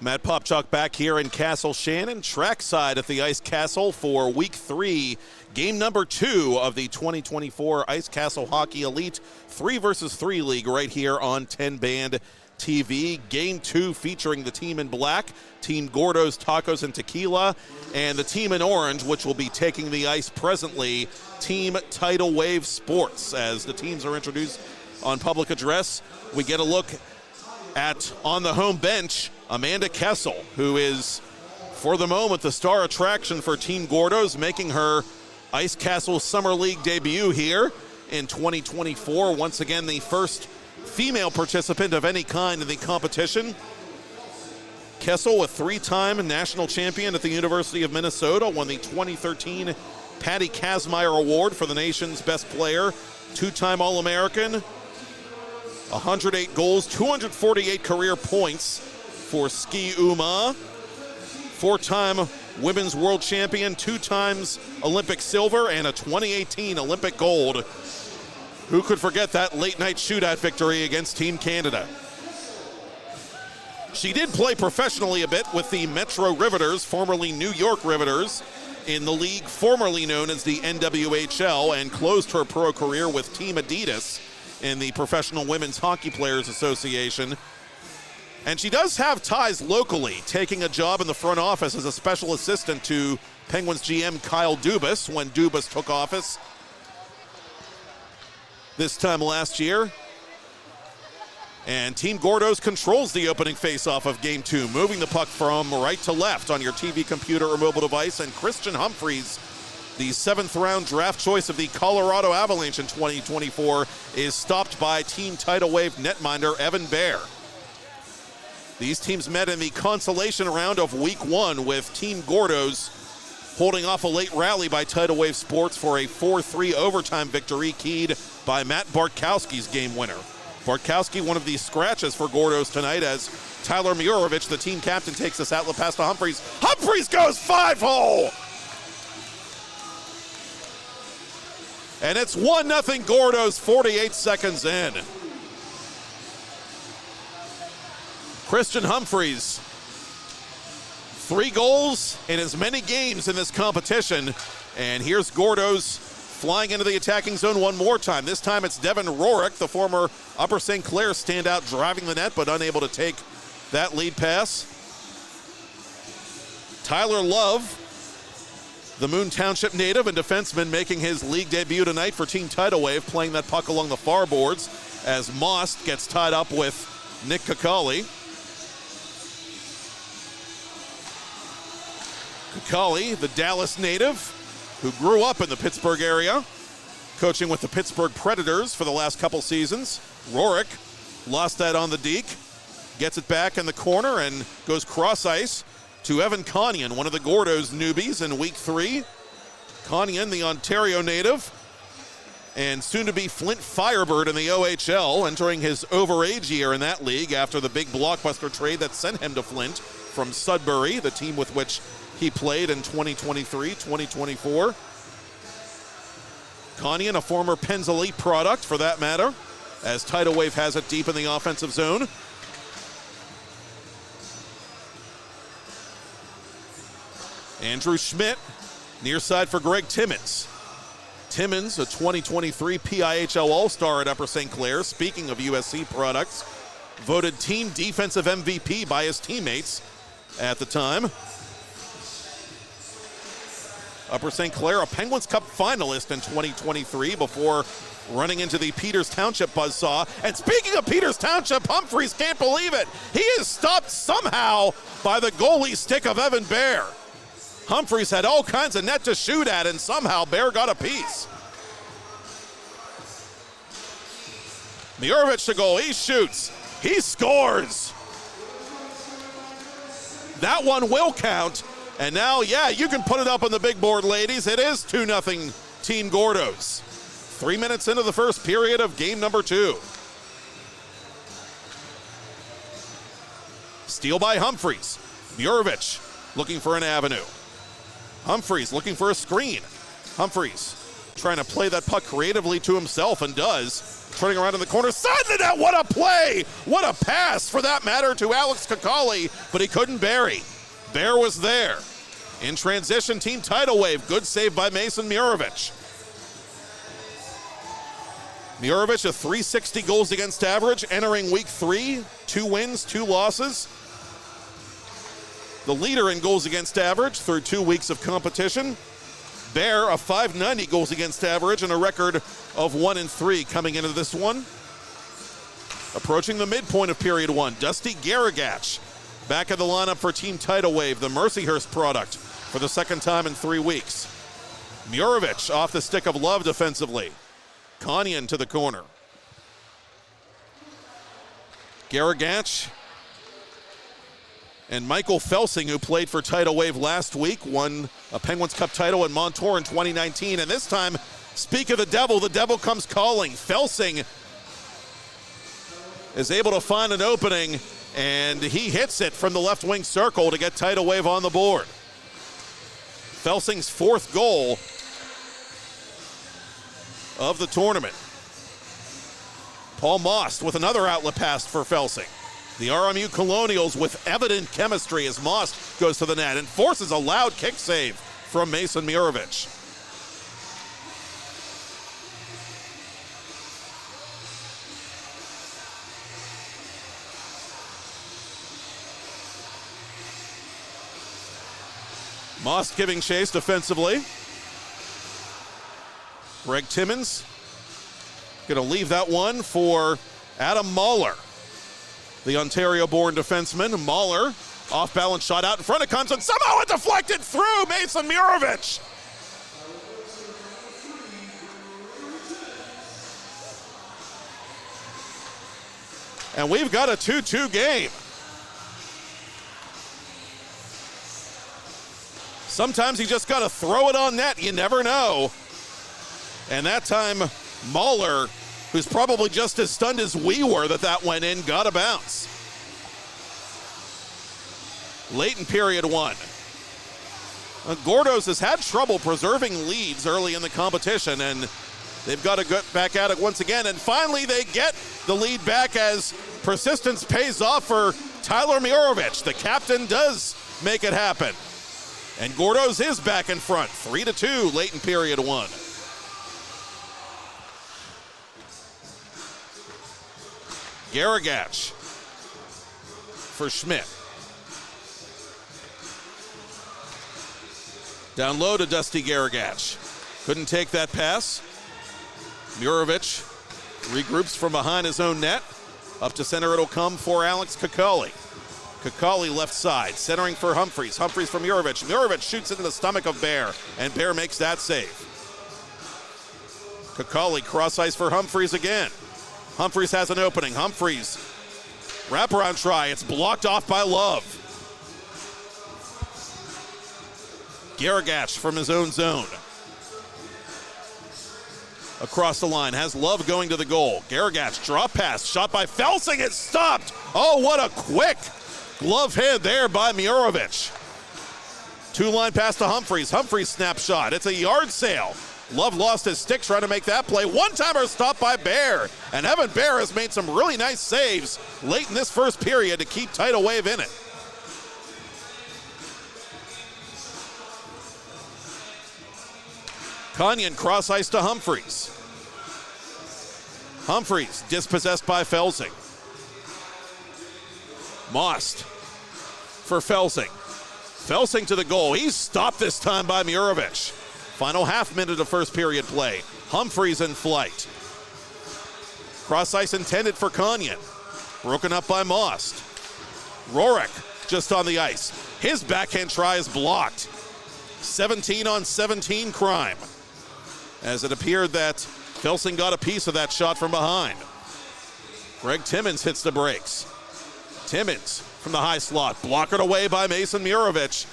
Matt Popchock back here in Castle Shannon, trackside at the Ice Castle for Week 3, game number 2 of the 2024 Ice Castle Hockey Elite 3-versus-3 League right here on 10 Band TV. Game 2 featuring the team in black, Team Gordo's Tacos and Tequila, and the team in orange, which will be taking the ice presently, Team Tidal Wave Sports. As the teams are introduced on public address, we get a look at, on the home bench, Amanda Kessel, who is, for the moment, the star attraction for Team Gordo's, making her Ice Castle Summer League debut here in 2024. Once again, the first female participant of any kind in the competition. Kessel, a 3-time national champion at the University of Minnesota, won the 2013 Patty Kazmaier Award for the nation's best player, 2-time All-American, 108 goals, 248 career points for Ski Uma, 4-time women's world champion, 2 times Olympic silver, and a 2018 Olympic gold. Who could forget that late night shootout victory against Team Canada? She did play professionally a bit with the Metro Riveters, formerly New York Riveters, in the league formerly known as the NWHL, and closed her pro career with Team Adidas in the Professional Women's Hockey Players Association. And she does have ties locally, taking a job in the front office as a special assistant to Penguins GM Kyle Dubas when Dubas took office this time last year. And Team Gordos controls the opening faceoff of Game 2, moving the puck from right to left on your TV, computer, or mobile device. And Christian Humphreys, the 7th-round draft choice of the Colorado Avalanche in 2024, is stopped by Team Tidal Wave netminder Evan Bear. These teams met in the consolation round of Week 1, with Team Gordos holding off a late rally by Tidal Wave Sports for a 4-3 overtime victory keyed by Matt Bartkowski's game winner. Bartkowski, one of the scratches for Gordos tonight, as Tyler Murovich, the team captain, takes this outlet pass to Humphreys. Humphreys goes 5-hole! And it's 1-0 Gordos, 48 seconds in. Christian Humphreys, 3 goals in as many games in this competition. And here's Gordos flying into the attacking zone one more time. This time it's Devin Rorick, the former Upper St. Clair standout, driving the net but unable to take that lead pass. Tyler Love, the Moon Township native and defenseman, making his league debut tonight for Team Tidal Wave, playing that puck along the far boards as Most gets tied up with Nick Kakali. Kakali, the Dallas native, who grew up in the Pittsburgh area, coaching with the Pittsburgh Predators for the last couple seasons. Rorick lost that on the deke, gets it back in the corner and goes cross ice to Evan Conyan, one of the Gordos newbies in Week 3. Conyan, the Ontario native, and soon-to-be Flint Firebird in the OHL, entering his overage year in that league after the big blockbuster trade that sent him to Flint from Sudbury, the team with which he played in 2023-2024. Conyan, a former Penn's Elite product for that matter, as Tidal Wave has it deep in the offensive zone. Andrew Schmidt, near side for Greg Timmons. Timmons, a 2023 PIHL All-Star at Upper St. Clair, speaking of USC products, voted team defensive MVP by his teammates at the time. Upper St. Clair, a Penguins Cup finalist in 2023 before running into the Peters Township buzzsaw. And speaking of Peters Township, Humphreys can't believe it. He is stopped somehow by the goalie stick of Evan Bear. Humphreys had all kinds of net to shoot at, and somehow Bear got a piece. Murovich to goal. He shoots. He scores. That one will count. And now, yeah, you can put it up on the big board, ladies. It is 2-0 Team Gordos. 3 minutes into the first period of game number 2. Steal by Humphreys. Murovich looking for an avenue. Humphreys looking for a screen. Humphreys trying to play that puck creatively to himself, and does. Turning around in the corner, side of the net. What a play! What a pass, for that matter, to Alex Kakali, but he couldn't bury. Bear was there. In transition, Team Tidal Wave. Good save by Mason Murovich. Murovich, a .360 goals against average, entering Week 3. 2 wins, 2 losses. The leader in goals against average through 2 weeks of competition. Bear, a .590 goals against average and a record of 1-3 coming into this one. Approaching the midpoint of period 1, Dusty Garagach back in the lineup for Team Tidal Wave, the Mercyhurst product, for the second time in 3 weeks. Murovich off the stick of Love defensively. Conyan to the corner. Garagach and Michael Felsing, who played for Tidal Wave last week, won a Penguins Cup title in Montour in 2019. And this time, speak of the devil comes calling. Felsing is able to find an opening, and he hits it from the left wing circle to get Tidal Wave on the board. Felsing's 4th goal of the tournament. Paul Most with another outlet pass for Felsing. The RMU Colonials with evident chemistry as Most goes to the net and forces a loud kick save from Mason Murovich. Moss giving chase defensively. Greg Timmons going to leave that one for Adam Mahler, the Ontario-born defenseman. Mahler, off-balance shot out in front of comes, and somehow it deflected through Mason Mirovic. And we've got a 2-2 game. Sometimes you just got to throw it on net. You never know. And that time, Mahler, who's probably just as stunned as we were that went in, got a bounce. Late in period one. Gordos has had trouble preserving leads early in the competition, and they've got to get back at it once again. And finally, they get the lead back as persistence pays off for Tyler Mirovic. The captain does make it happen. And Gordos is back in front, 3-2 late in period one. Garagach for Schmidt. Down low to Dusty Garagach. Couldn't take that pass. Mirovic regroups from behind his own net. Up to center it'll come for Alex Kakali. Kakali left side, centering for Humphreys. Humphreys from Mirovic. Mirovic shoots into the stomach of Bear, and Bear makes that save. Kakali cross ice for Humphreys again. Humphreys has an opening. Humphreys, wraparound try. It's blocked off by Love. Garagach from his own zone. Across the line, has Love going to the goal. Garagach, drop pass, shot by Felsing, it's stopped. Oh, what a quick glove hit there by Mirovic. Two-line pass to Humphreys. Humphreys snapshot. It's a yard sale. Love lost his stick trying to make that play. One-timer stopped by Bear. And Evan Bear has made some really nice saves late in this first period to keep Tidal Wave in it. Kanyan cross ice to Humphreys. Humphreys dispossessed by Felsing. Most for Felsing. Felsing to the goal. He's stopped this time by Mirovic. Final half minute of first period play. Humphreys in flight. Cross ice intended for Kanyan. Broken up by Most. Rorik just on the ice. His backhand try is blocked. 17-on-17 crime. As it appeared that Felsing got a piece of that shot from behind. Greg Timmons hits the brakes. Timmons from the high slot, blocked away by Mason Mirovic.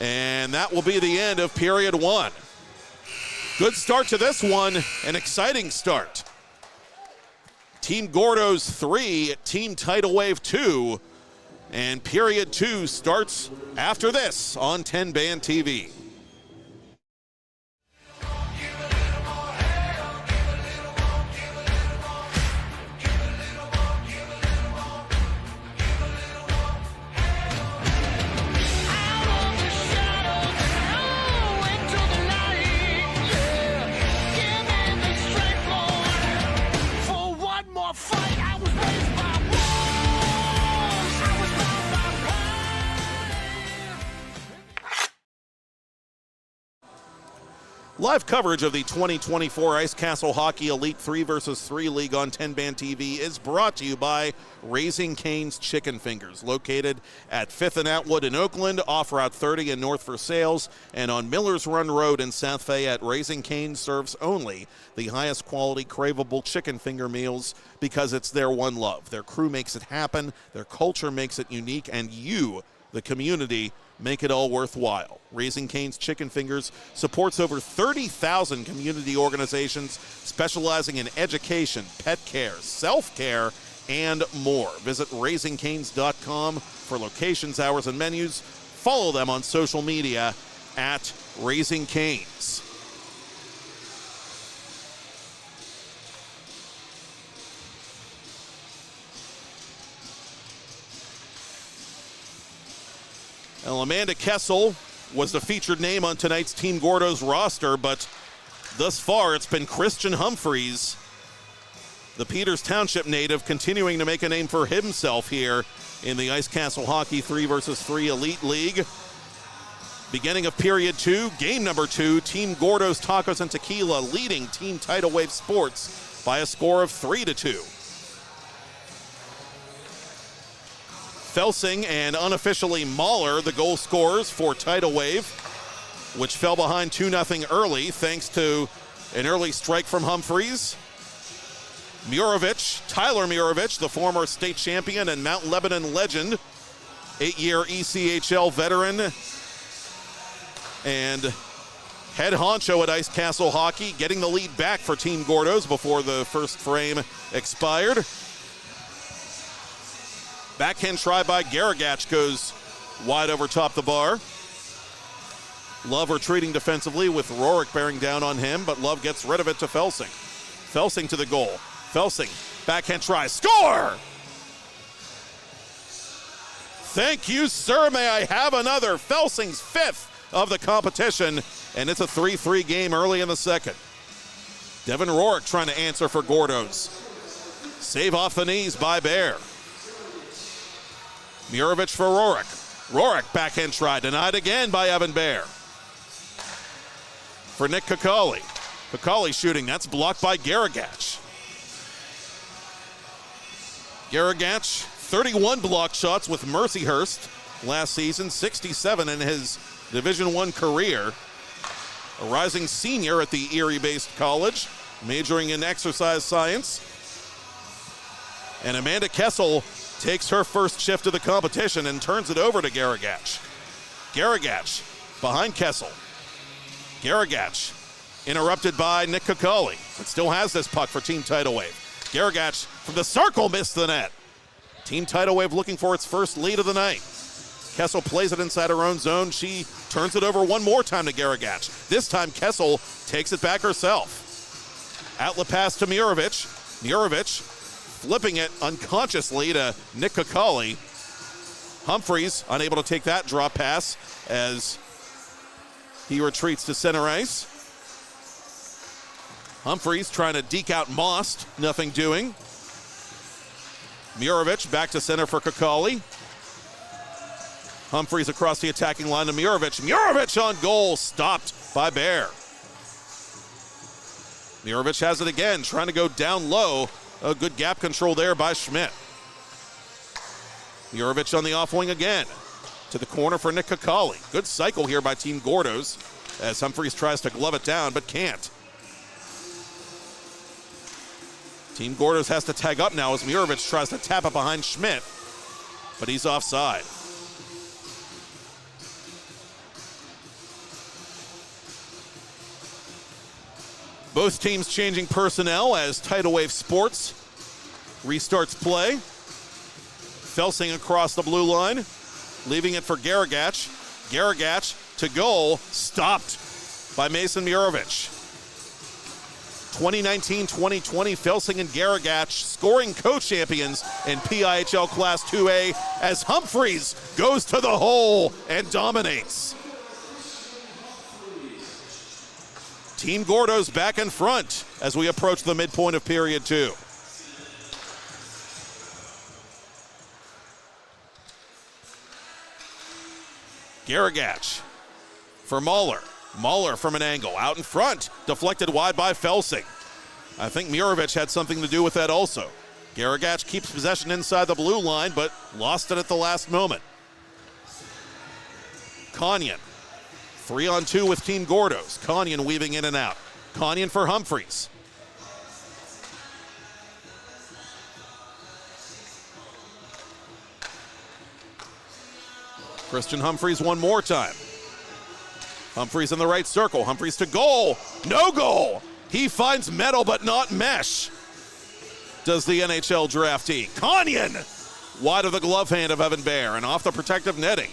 And that will be the end of period one. Good start to this one, an exciting start. Team Gordos 3, Team Tidal Wave 2. And period two starts after this on TenbandTV. Live coverage of the 2024 Ice Castle Hockey Elite 3 vs. 3 League on TenbandTV is brought to you by Raising Cane's Chicken Fingers, located at 5th and Atwood in Oakland, off Route 30 and North for sales, and on Millers Run Road in South Fayette. Raising Cane serves only the highest quality, craveable chicken finger meals because it's their one love. Their crew makes it happen, their culture makes it unique, and you, the community, make it all worthwhile. Raising Cane's Chicken Fingers supports over 30,000 community organizations specializing in education, pet care, self-care, and more. Visit raisingcanes.com for locations, hours, and menus. Follow them on social media at Raising Canes. Well, Amanda Kessel was the featured name on tonight's Team Gordos roster, but thus far it's been Christian Humphreys, the Peters Township native, continuing to make a name for himself here in the Ice Castle Hockey 3 vs. 3 Elite League. Beginning of period 2, game number 2, Team Gordo's Tacos and Tequila leading Team Tidal Wave Sports by a score of 3-2. Felsing and unofficially Mahler, the goal scorers for Tidal Wave, which fell behind 2-0 early thanks to an early strike from Humphreys. Tyler Murovich, the former state champion and Mount Lebanon legend, 8-year ECHL veteran, and head honcho at Ice Castle Hockey, getting the lead back for Team Gordo's before the first frame expired. Backhand try by Garagach goes wide over top the bar. Love retreating defensively with Rorik bearing down on him, but Love gets rid of it to Felsing. Felsing to the goal. Felsing, backhand try, score! Thank you, sir. May I have another? Felsing's 5th of the competition, and it's a 3-3 game early in the second. Devin Rorik trying to answer for Gordo's. Save off the knees by Bear. Murovich for Rorik. Rorik, backhand try, denied again by Evan Bear. For Nick Kakali. Kakali shooting, that's blocked by Garagach. Garagach, 31 blocked shots with Mercyhurst last season, 67 in his Division I career. A rising senior at the Erie-based college, majoring in exercise science. And Amanda Kessel takes her first shift of the competition and turns it over to Garagach. Garagach behind Kessel. Garagach interrupted by Nick Kakali, but still has this puck for Team Tidal Wave. Garagach from the circle missed the net. Team Tidal Wave looking for its first lead of the night. Kessel plays it inside her own zone. She turns it over one more time to Garagach. This time Kessel takes it back herself. Outlet pass to Murovich. Murovich flipping it unconsciously to Nick Kakali. Humphreys unable to take that drop pass as he retreats to center ice. Humphreys trying to deke out Most, nothing doing. Murovich back to center for Kakali. Humphreys across the attacking line to Murovich. Murovich on goal, stopped by Bear. Murovich has it again, trying to go down low. A good gap control there by Schmidt. Murovich on the off wing again. To the corner for Nick Kakali. Good cycle here by Team Gordo's as Humphreys tries to glove it down but can't. Team Gordo's has to tag up now as Murovich tries to tap it behind Schmidt, but he's offside. Both teams changing personnel as Tidal Wave Sports restarts play. Felsing across the blue line, leaving it for Garagach. Garagach to goal, stopped by Mason Murovich. 2019-2020, Felsing and Garagach scoring co-champions in PIHL Class 2A as Humphreys goes to the hole and dominates. Team Gordo's back in front as we approach the midpoint of period 2. Garagach for Mahler. Mahler from an angle, out in front, deflected wide by Felsing. I think Murovich had something to do with that also. Garagach keeps possession inside the blue line, but lost it at the last moment. Kanyan, 3-on-2 with Team Gordo's. Kanyan weaving in and out. Kanyan for Humphreys. Christian Humphreys one more time. Humphreys in the right circle. Humphreys to goal. No goal. He finds metal but not mesh. Does the NHL draftee. Kanyan wide of the glove hand of Evan Bear and off the protective netting.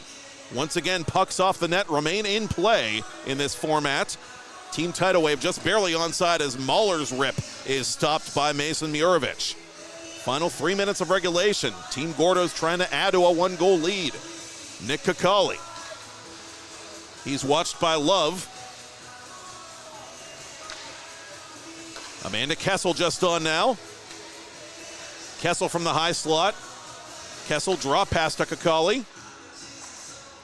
Once again, pucks off the net remain in play in this format. Team Tidal Wave just barely onside as Mahler's rip is stopped by Mason Murovich. Final 3 minutes of regulation. Team Gordo's trying to add to a 1-goal lead. Nick Kakali. He's watched by Love. Amanda Kessel just on now. Kessel from the high slot. Kessel drop pass to Kakali.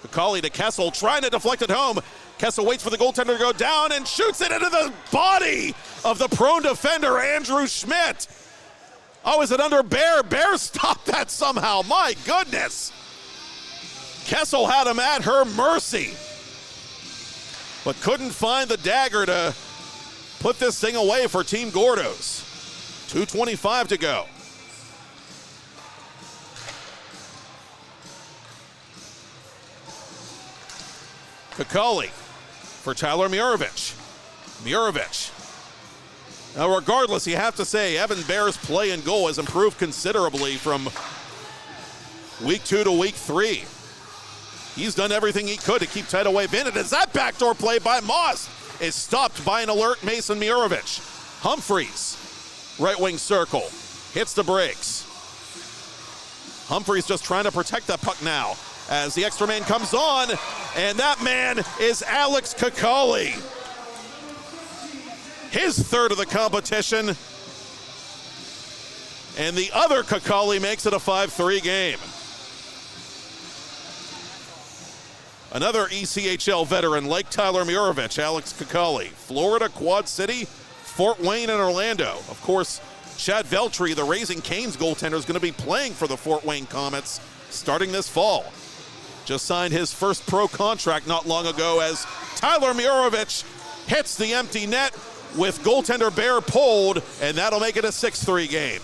Kakali to Kessel, trying to deflect it home. Kessel waits for the goaltender to go down and shoots it into the body of the prone defender, Andrew Schmidt. Oh, is it under Bear? Bear stopped that somehow. My goodness. Kessel had him at her mercy, but couldn't find the dagger to put this thing away for Team Gordos. 2:25 to go. Kakali for Tyler Mirovic. Mirovic. Now, regardless, you have to say Evan Bear's play and goal has improved considerably from week 2 to week 3. He's done everything he could to keep Tidal Wave in it as that backdoor play by Moss is stopped by an alert Mason Mirovic. Humphreys, right wing circle, hits the brakes. Humphreys just trying to protect that puck now as the extra man comes on, and that man is Alex Kakali. His third of the competition, and the other Kakali makes it a 5-3 game. Another ECHL veteran like Tyler Mirovic, Alex Kakali. Florida, Quad City, Fort Wayne, and Orlando. Of course, Chad Veltri, the Raising Cane's goaltender, is going to be playing for the Fort Wayne Comets starting this fall. Just signed his first pro contract not long ago as Tyler Mirovic hits the empty net with goaltender Bear pulled, and that'll make it a 6-3 game.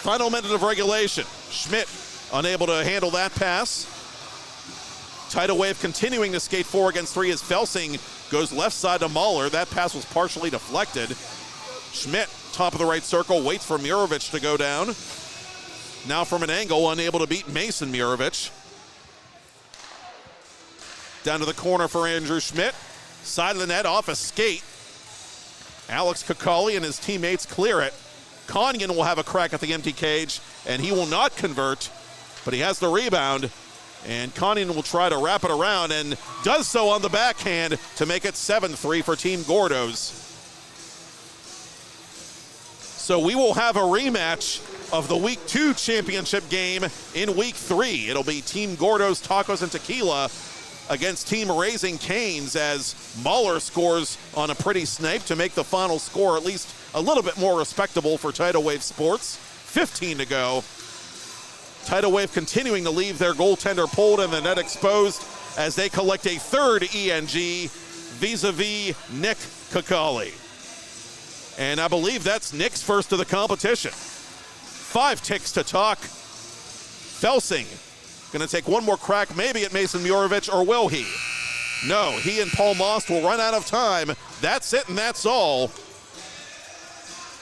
Final minute of regulation. Schmidt unable to handle that pass. Tidal Wave continuing to skate 4 against 3 as Felsing goes left side to Mahler. That pass was partially deflected. Schmidt, top of the right circle, waits for Mirovic to go down. Now from an angle, unable to beat Mason Mirovic. Down to the corner for Andrew Schmidt. Side of the net, off a skate. Alex Kakali and his teammates clear it. Konyan will have a crack at the empty cage, and he will not convert, but he has the rebound, and Konyan will try to wrap it around and does so on the backhand to make it 7-3 for Team Gordos. So we will have a rematch of the Week 2 championship game in Week 3. It'll be Team Gordos Tacos and Tequila against Team Raising Cane's as Mahler scores on a pretty snipe to make the final score at least a little bit more respectable for Tidal Wave Sports. 15 to go. Tidal Wave continuing to leave their goaltender pulled and the net exposed as they collect a third ENG vis-a-vis Nick Kakali. And I believe that's Nick's first of the competition. 5 ticks to talk. Felsing going to take one more crack maybe at Mason Mirovic, or will he? No, he and Paul Moss will run out of time. That's it and that's all.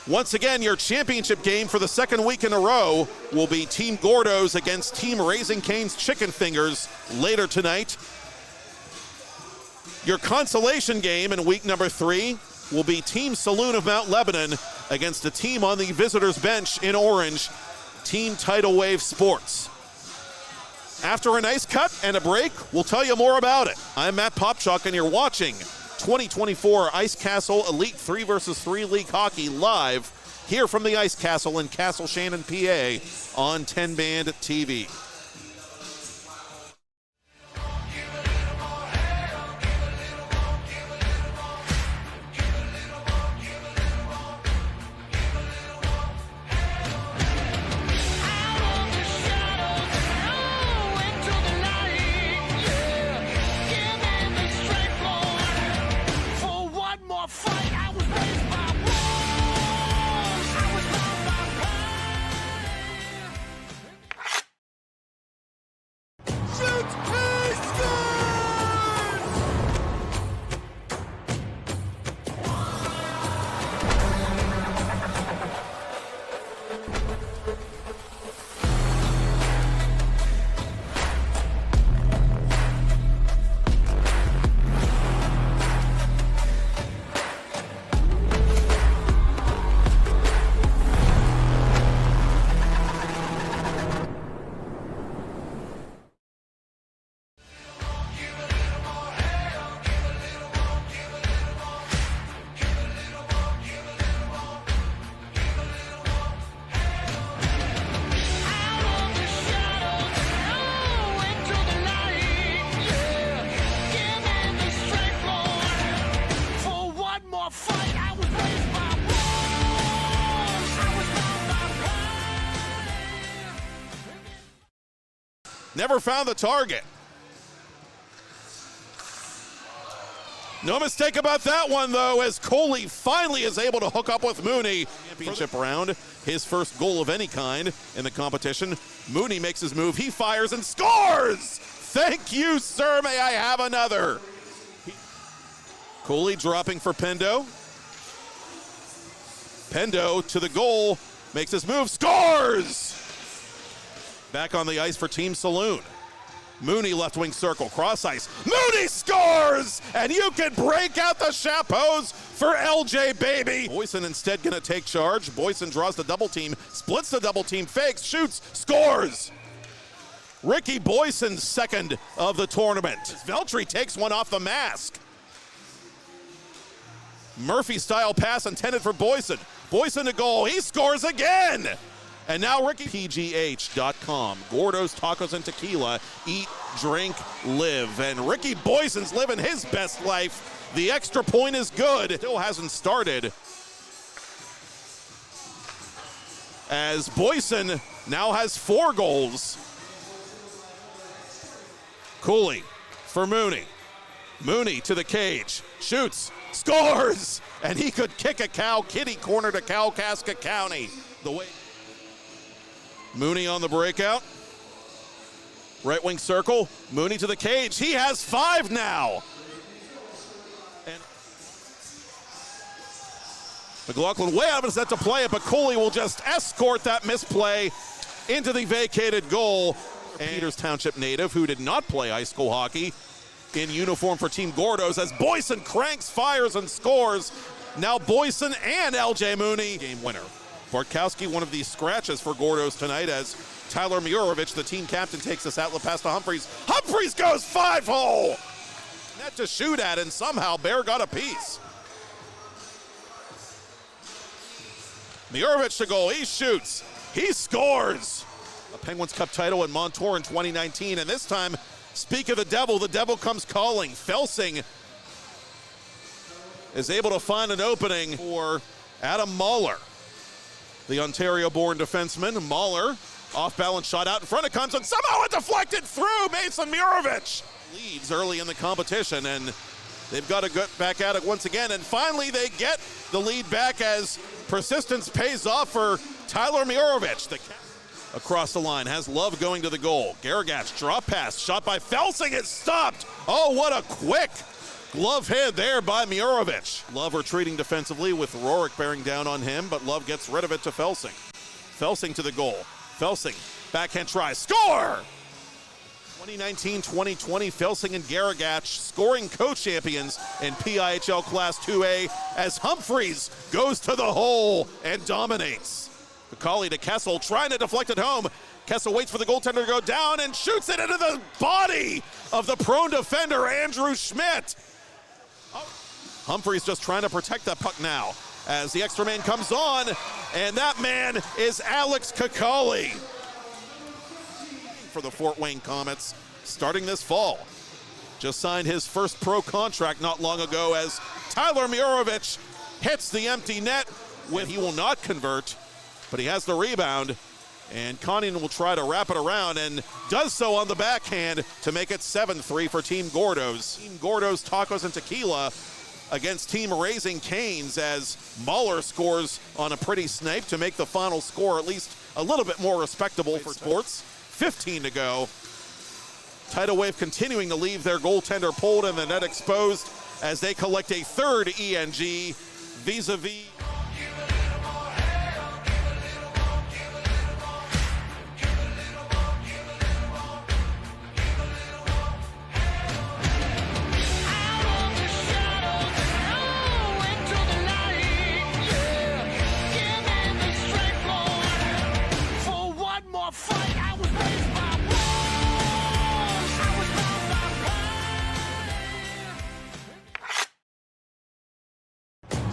Once again, your championship game for the second week in a row will be Team Gordos against Team Raising Cane's Chicken Fingers later tonight. Your consolation game in week number 3 will be Team Saloon of Mount Lebanon against a team on the visitors bench in orange, Team Tidal Wave Sports. After a nice cut and a break, we'll tell you more about it. I'm Matt Popchock, and you're watching 2024 Ice Castle Elite 3 vs 3 League Hockey live here from the Ice Castle in Castle Shannon, PA on 10 Band TV. Never found the target. No mistake about that one, though, as Coley finally is able to hook up with Mooney. Championship round, his first goal of any kind in the competition. Mooney makes his move, he fires and scores! Thank you, sir, may I have another? Coley dropping for Pendo. Pendo to the goal, makes his move, scores! Back on the ice for Team Saloon. Mooney left wing circle, cross ice. Mooney scores! And you can break out the chapeaus for LJ, baby. Boyson instead gonna take charge. Boyson draws the double team, splits the double team, fakes, shoots, scores! Ricky Boyson's second of the tournament. Veltri takes one off the mask. Murphy-style pass intended for Boyson. Boyson to goal, he scores again! And now Ricky, PGH.com. Gordo's Tacos and Tequila. Eat, drink, live. And Ricky Boyson's living his best life. The extra point is good. Still hasn't started. As Boyson now has 4 goals. Cooley for Mooney. Mooney to the cage. Shoots. Scores! And he could kick a cow kitty corner to Kalkaska County. The way Mooney on the breakout. Right wing circle. Mooney to the cage. He has 5 now. And McLaughlin way out of his net to play it, but Coley will just escort that misplay into the vacated goal. And Peters Township native who did not play high school hockey in uniform for Team Gordos as Boyson cranks, fires, and scores. Now Boyson and LJ Mooney. Game winner. Bartkowski, one of the scratches for Gordos tonight as Tyler Murovich, the team captain, takes this outlet pass to Humphreys. Humphreys goes 5-hole! Net to shoot at, and somehow Bear got a piece. Murovich to goal, he shoots, he scores! A Penguins Cup title in Montour in 2019, and this time, speak of the devil comes calling. Felsing is able to find an opening for Adam Mahler. The Ontario-born defenseman, Mahler, off-balance shot out in front, it comes, and somehow it deflected through Mason Murovich. Leads early in the competition, and they've got to get back at it once again, and finally they get the lead back as persistence pays off for Tyler Murovich. Across the line, has Love going to the goal. Garagach, drop pass, shot by Felsing, it's stopped. Oh, what a quick glove hit there by Murovich. Love retreating defensively with Rorik bearing down on him, but Love gets rid of it to Felsing. Felsing to the goal. Felsing, backhand try, score! 2019-2020, Felsing and Garagach scoring co-champions in PIHL Class 2A as Humphreys goes to the hole and dominates. McCauley to Kessel, trying to deflect it home. Kessel waits for the goaltender to go down and shoots it into the body of the prone defender, Andrew Schmidt. Humphreys just trying to protect that puck now as the extra man comes on, and that man is Alex Kakali for the Fort Wayne Comets starting this fall. Just signed his first pro contract not long ago as Tyler Murovich hits the empty net when he will not convert, but he has the rebound, and Conan will try to wrap it around and does so on the backhand to make it 7-3 for Team Gordos. Team Gordos Tacos and Tequila against Team Raising Canes as Mahler scores on a pretty snipe to make the final score at least a little bit more respectable for sports. 15 to go. Tidal Wave continuing to leave their goaltender pulled and the net exposed as they collect a third ENG vis-a-vis.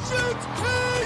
Shoots!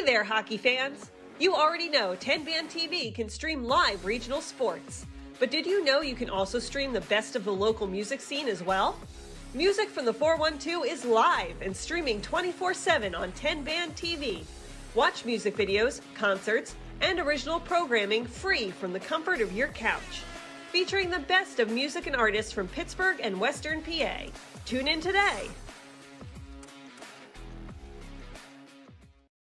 there, hockey fans! You already know TenbandTV can stream live regional sports. But did you know you can also stream the best of the local music scene as well? Music from the 412 is live and streaming 24/7 on TenbandTV. Watch music videos, concerts, and original programming free from the comfort of your couch. Featuring the best of music and artists from Pittsburgh and Western PA. Tune in today.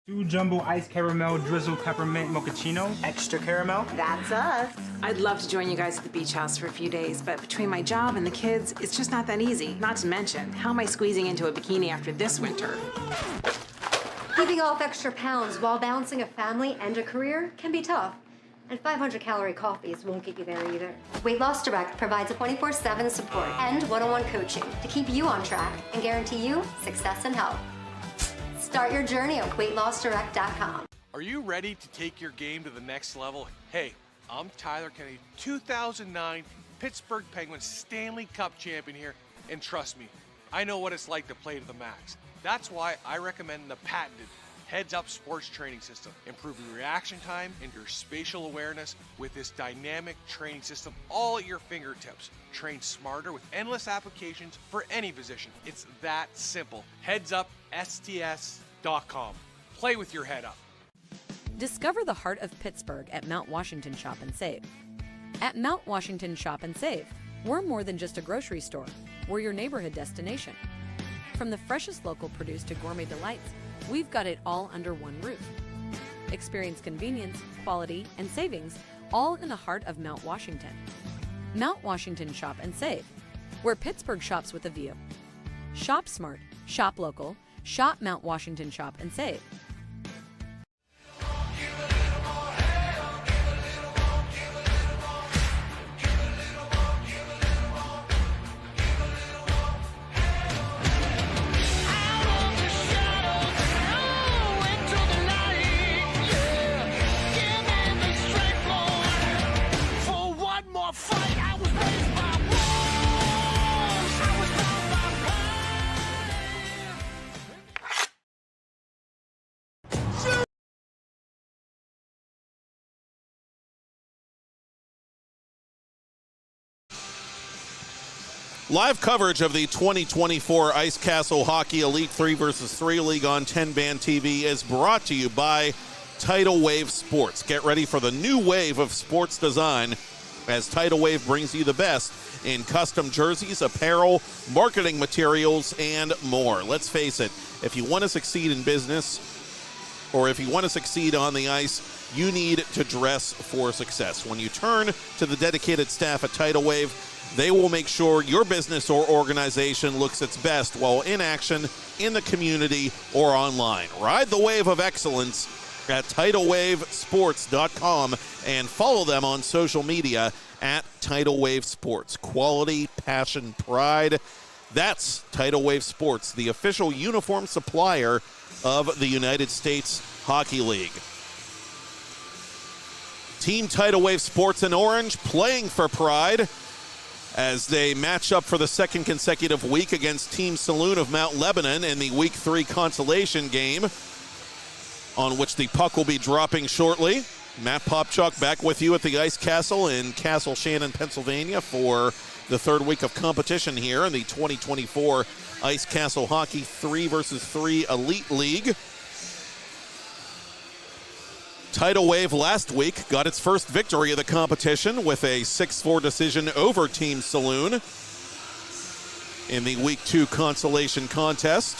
2 jumbo iced caramel drizzle peppermint mochaccino, extra caramel. That's us. I'd love to join you guys at the beach house for a few days, but between my job and the kids, it's just not that easy. Not to mention, how am I squeezing into a bikini after this winter? Keeping off extra pounds while balancing a family and a career can be tough. And 500-calorie coffees won't get you there either. Weight Loss Direct provides a 24/7 support and one-on-one coaching to keep you on track and guarantee you success and health. Start your journey at weightlossdirect.com. Are you ready to take your game to the next level? Hey, I'm Tyler Kennedy, 2009 Pittsburgh Penguins Stanley Cup champion here, and trust me, I know what it's like to play to the max. That's why I recommend the patented Heads-Up Sports Training System, improving reaction time and your spatial awareness with this dynamic training system all at your fingertips. Train smarter with endless applications for any position. It's that simple. HeadsUpSTS.com. Play with your head up. Discover the heart of Pittsburgh at Mount Washington Shop and Save. At Mount Washington Shop and Save, we're more than just a grocery store. We're your neighborhood destination. From the freshest local produce to gourmet delights, we've got it all under one roof. Experience convenience, quality, and savings all in the heart of Mount Washington. Mount Washington Shop and Save, where Pittsburgh shops with a view. Shop smart, shop local, shop Mount Washington Shop and Save. Live coverage of the 2024 Ice Castle Hockey Elite 3 vs. 3 League on TenbandTV is brought to you by Tidal Wave Sports. Get ready for the new wave of sports design as Tidal Wave brings you the best in custom jerseys, apparel, marketing materials, and more. Let's face it, if you want to succeed in business or if you want to succeed on the ice, you need to dress for success. When you turn to the dedicated staff at Tidal Wave, they will make sure your business or organization looks its best while in action, in the community, or online. Ride the wave of excellence at TidalWaveSports.com and follow them on social media at Tidal Wave Sports. Quality, passion, pride. That's Tidal Wave Sports, the official uniform supplier of the United States Hockey League. Team Tidal Wave Sports in orange playing for pride as they match up for the second consecutive week against Team Saloon of Mount Lebanon in the Week 3 Consolation game, on which the puck will be dropping shortly. Matt Popchock back with you at the Ice Castle in Castle Shannon, Pennsylvania for the third week of competition here in the 2024 Ice Castle Hockey 3 vs. 3 Elite League. Tidal Wave last week got its first victory of the competition with a 6-4 decision over Team Saloon in the Week 2 Consolation contest.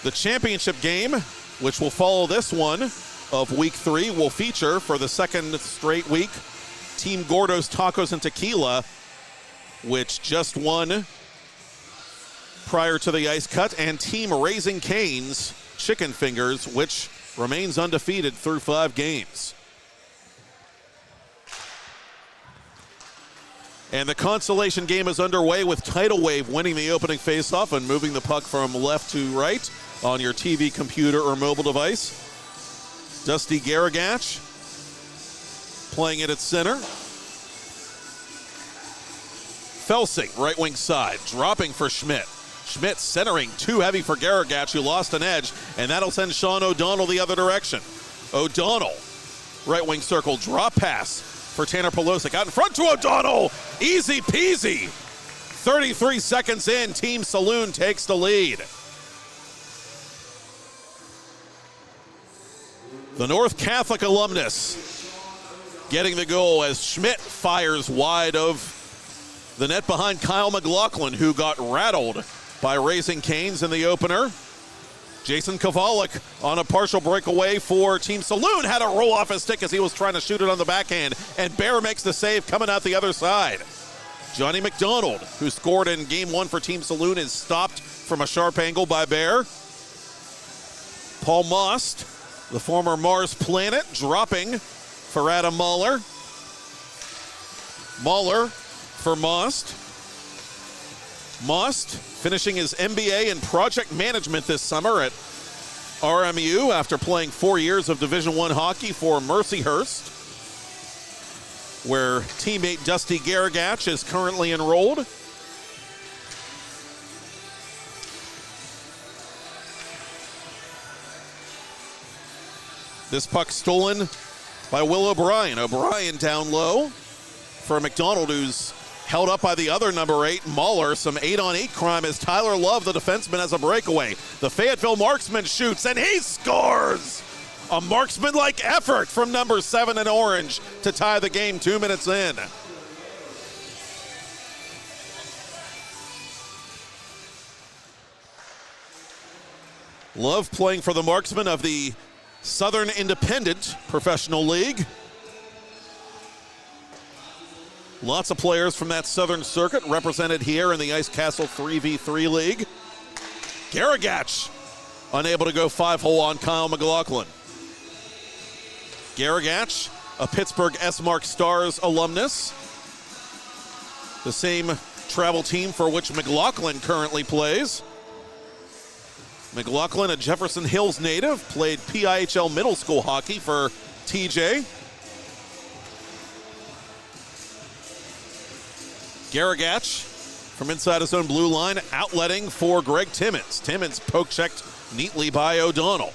The championship game, which will follow this one of Week 3, will feature for the second straight week Team Gordo's Tacos and Tequila, which just won prior to the ice cut, and Team Raising Cane's Chicken Fingers, which remains undefeated through 5 games. And the consolation game is underway with Tidal Wave winning the opening faceoff and moving the puck from left to right on your TV, computer, or mobile device. Dusty Garagach playing it at center. Felsing, right wing side, dropping for Schmidt. Schmidt centering, too heavy for Garagach, who lost an edge, and that'll send Sean O'Donnell the other direction. O'Donnell, right wing circle, drop pass for Tanner Pelosic. Out in front to O'Donnell, easy peasy. 33 seconds in, Team Saloon takes the lead. The North Catholic alumnus getting the goal as Schmidt fires wide of the net behind Kyle McLaughlin, who got rattled by Raising Cane's in the opener. Jason Kovalik on a partial breakaway for Team Saloon had to roll off his stick as he was trying to shoot it on the backhand, and Bear makes the save coming out the other side. Johnny McDonald, who scored in Game 1 for Team Saloon, is stopped from a sharp angle by Bear. Paul Most, the former Mars Planet, dropping for Adam Mahler. Mahler for Most. Most finishing his MBA in project management this summer at RMU after playing 4 years of Division I hockey for Mercyhurst, where teammate Dusty Garagach is currently enrolled. This puck stolen by Will O'Brien. O'Brien down low for McDonald, who's held up by the other number 8, Mahler. Some 8-on-8 crime as Tyler Love, the defenseman, has a breakaway. The Fayetteville marksman shoots, and he scores! A marksman-like effort from number 7 in orange to tie the game 2 minutes in. Love playing for the marksman of the Southern Independent Professional League. Lots of players from that Southern Circuit represented here in the Ice Castle 3v3 League. Garagach unable to go 5-hole on Kyle McLaughlin. Garagach, a Pittsburgh S-Mark Stars alumnus. The same travel team for which McLaughlin currently plays. McLaughlin, a Jefferson Hills native, played PIHL middle school hockey for TJ. Garagach from inside his own blue line, outletting for Greg Timmons. Timmons poke-checked neatly by O'Donnell.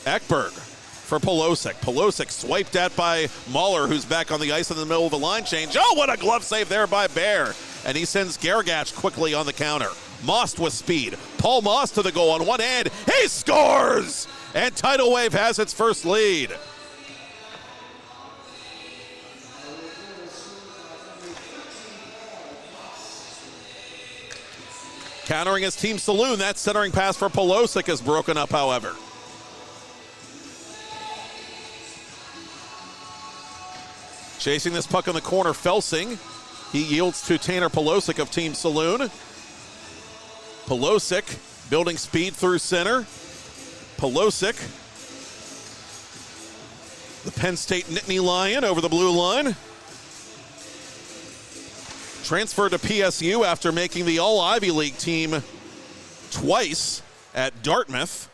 Ekberg for Pelosic. Pelosic swiped at by Mahler, who's back on the ice in the middle of the line change. Oh, what a glove save there by Bear. And he sends Garagach quickly on the counter. Most with speed. Paul Most to the goal on one hand. He scores! And Tidal Wave has its first lead. Countering his Team Saloon, that centering pass for Pelosic is broken up, however. Chasing this puck in the corner, Felsing. He yields to Tanner Pelosic of Team Saloon. Pelosic building speed through center. Pelosic, the Penn State Nittany Lion over the blue line. Transferred to PSU after making the All-Ivy League team twice at Dartmouth,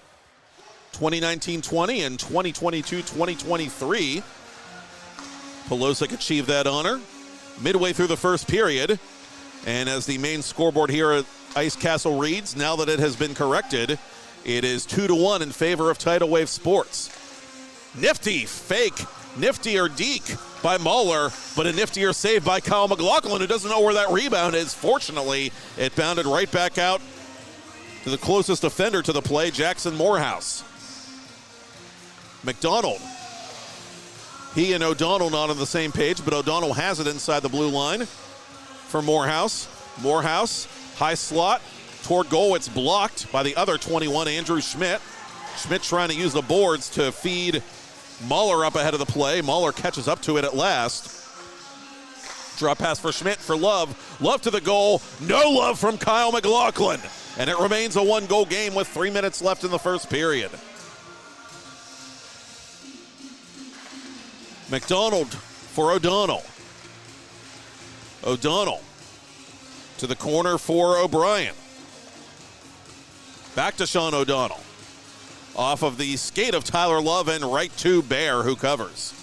2019-20 and 2022-2023. Pelosic achieved that honor midway through the first period. And as the main scoreboard here at Ice Castle reads, now that it has been corrected, it is 2-1 in favor of Tidal Wave Sports. Nifty fake, niftier deke by Mahler, but a niftier save by Kyle McLaughlin, who doesn't know where that rebound is. Fortunately, it bounded right back out to the closest offender to the play, Jackson Morehouse. McDonald. He and O'Donnell not on the same page, but O'Donnell has it inside the blue line for Morehouse. Morehouse, high slot toward goal. It's blocked by the other 21, Andrew Schmidt. Schmidt trying to use the boards to feed Mahler up ahead of the play. Mahler catches up to it at last. Drop pass for Schmidt for Love. Love to the goal. No love from Kyle McLaughlin. And it remains a one-goal game with 3 minutes left in the first period. McDonald for O'Donnell. O'Donnell to the corner for O'Brien. Back to Sean O'Donnell. Off of the skate of Tyler Love and right to Bear, who covers.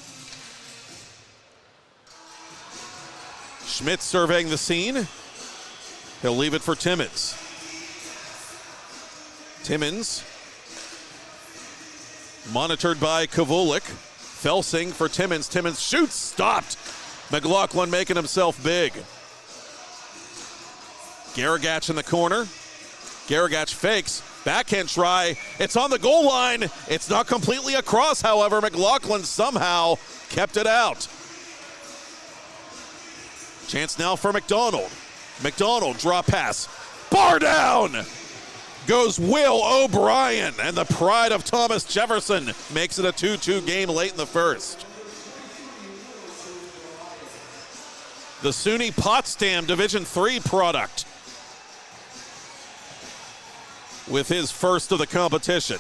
Schmidt surveying the scene. He'll leave it for Timmons. Timmins, monitored by Kavulik. Felsing for Timmins. Timmins shoots, stopped. McLaughlin making himself big. Garagach in the corner. Garagach fakes. Backhand try. It's on the goal line. It's not completely across, however. McLaughlin somehow kept it out. Chance now for McDonald. McDonald, draw pass. Bar down! Goes Will O'Brien, and the pride of Thomas Jefferson makes it a 2-2 game late in the first. The SUNY Potsdam Division III product with his first of the competition.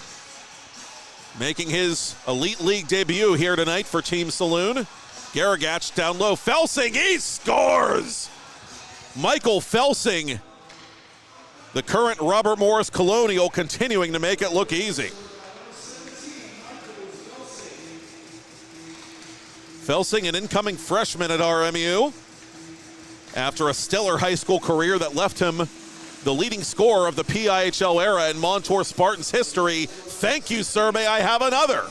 Making his Elite League debut here tonight for Team Saloon. Garagach down low. Felsing, he scores! Michael Felsing, the current Robert Morris Colonial, continuing to make it look easy. Felsing, an incoming freshman at RMU, after a stellar high school career that left him the leading scorer of the PIHL era in Montour Spartans history. Thank you, sir. May I have another?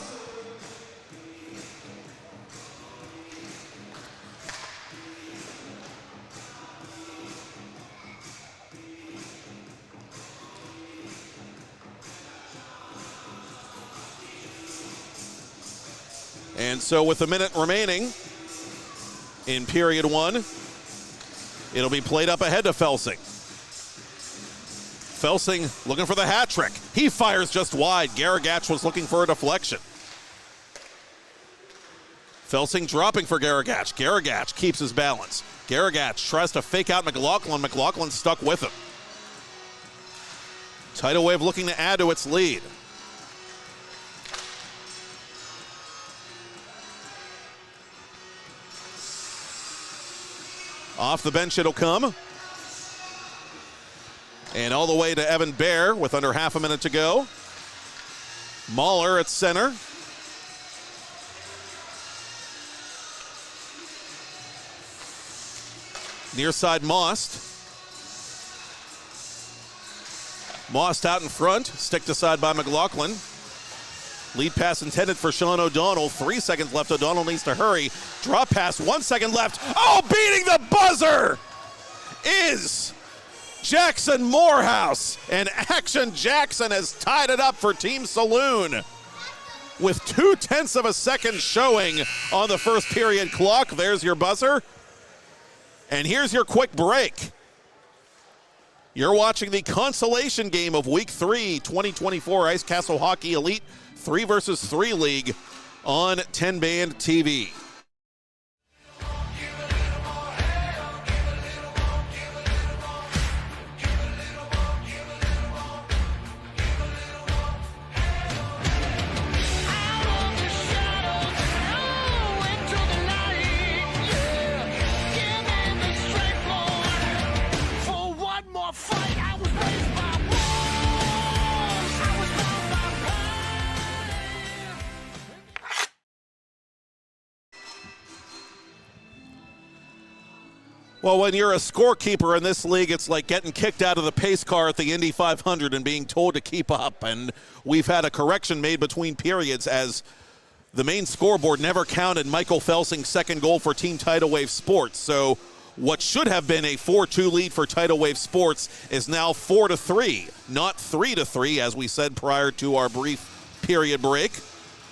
And so with a minute remaining in period one, it'll be played up ahead to Felsing. Felsing looking for the hat trick. He fires just wide. Garagach was looking for a deflection. Felsing dropping for Garagach. Garagach keeps his balance. Garagach tries to fake out McLaughlin. McLaughlin stuck with him. Tidal Wave looking to add to its lead. Off the bench it'll come. And all the way to Evan Baer with under half a minute to go. Mahler at center. Near side Most. Most out in front, sticked aside by McLaughlin. Lead pass intended for Sean O'Donnell. 3 seconds left. O'Donnell needs to hurry. Drop pass, 1 second left. Oh, beating the buzzer is Jackson Morehouse. And Action Jackson has tied it up for Team Saloon with 0.2 of a second showing on the first period clock. There's your buzzer. And here's your quick break. You're watching the consolation game of Week 3, 2024 Ice Castle Hockey Elite 3 vs. 3 League on TenbandTV. Well, when you're a scorekeeper in this league, it's like getting kicked out of the pace car at the Indy 500 and being told to keep up. And we've had a correction made between periods as the main scoreboard never counted Michael Felsing's second goal for Team Tidal Wave Sports. So what should have been a 4-2 lead for Tidal Wave Sports is now 4-3, not 3-3, as we said prior to our brief period break.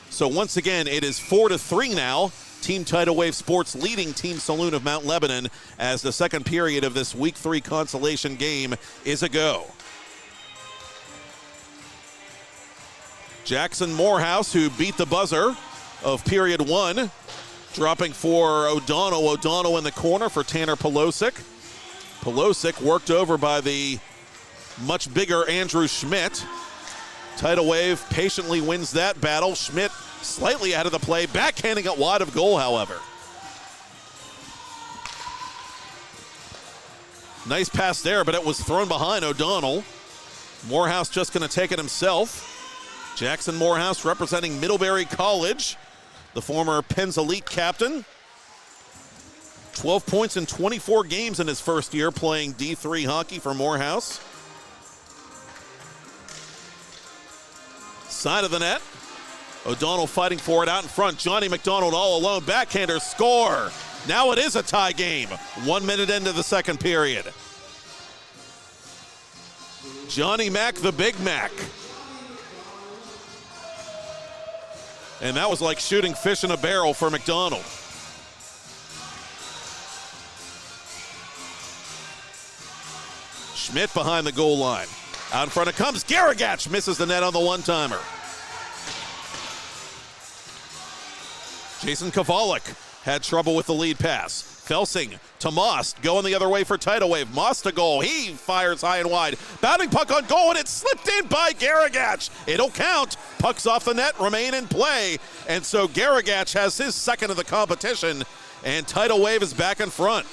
So once again, it is 4-3 now. Team Tidal Wave Sports leading Team Saloon of Mount Lebanon as the second period of this Week 3 consolation game is a go. Jackson Morehouse, who beat the buzzer of period 1, dropping for O'Donnell. O'Donnell in the corner for Tanner Pelosic. Pelosic worked over by the much bigger Andrew Schmidt. Tidal Wave patiently wins that battle. Schmidt slightly out of the play, backhanding it wide of goal, however. Nice pass there, but it was thrown behind O'Donnell. Morehouse just going to take it himself. Jackson Morehouse representing Middlebury College, the former Penn's Elite captain. 12 points in 24 games in his first year playing D3 hockey for Morehouse. Side of the net. O'Donnell fighting for it out in front. Johnny McDonald all alone. Backhander score. Now it is a tie game. 1 minute into the second period. Johnny Mac, the Big Mac. And that was like shooting fish in a barrel for McDonald. Schmidt behind the goal line. Out in front it comes. Garagach misses the net on the one-timer. Jason Kovalik had trouble with the lead pass. Felsing to Most, going the other way for tidal wave. Most to goal. He fires high and wide. Bounding puck on goal, and it's slipped in by Garagach. It'll count. Pucks off the net, remain in play. And so Garagach has his second of the competition, and tidal wave is back in front.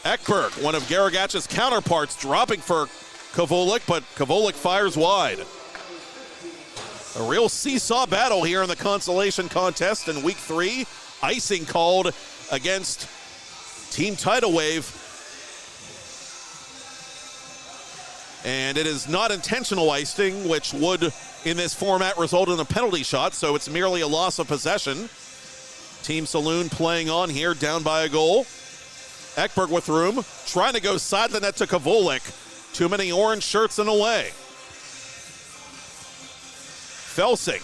Ekberg, one of Garagach's counterparts, dropping for Kovalik, but Kovalik fires wide. A real seesaw battle here in the Consolation contest in week 3. Icing called against Team Tidal Wave. And it is not intentional icing, which would, in this format, result in a penalty shot, so it's merely a loss of possession. Team Saloon playing on here, down by a goal. Ekberg with room, trying to go side the net to Kovalik. Too many orange shirts in the way. Felsing,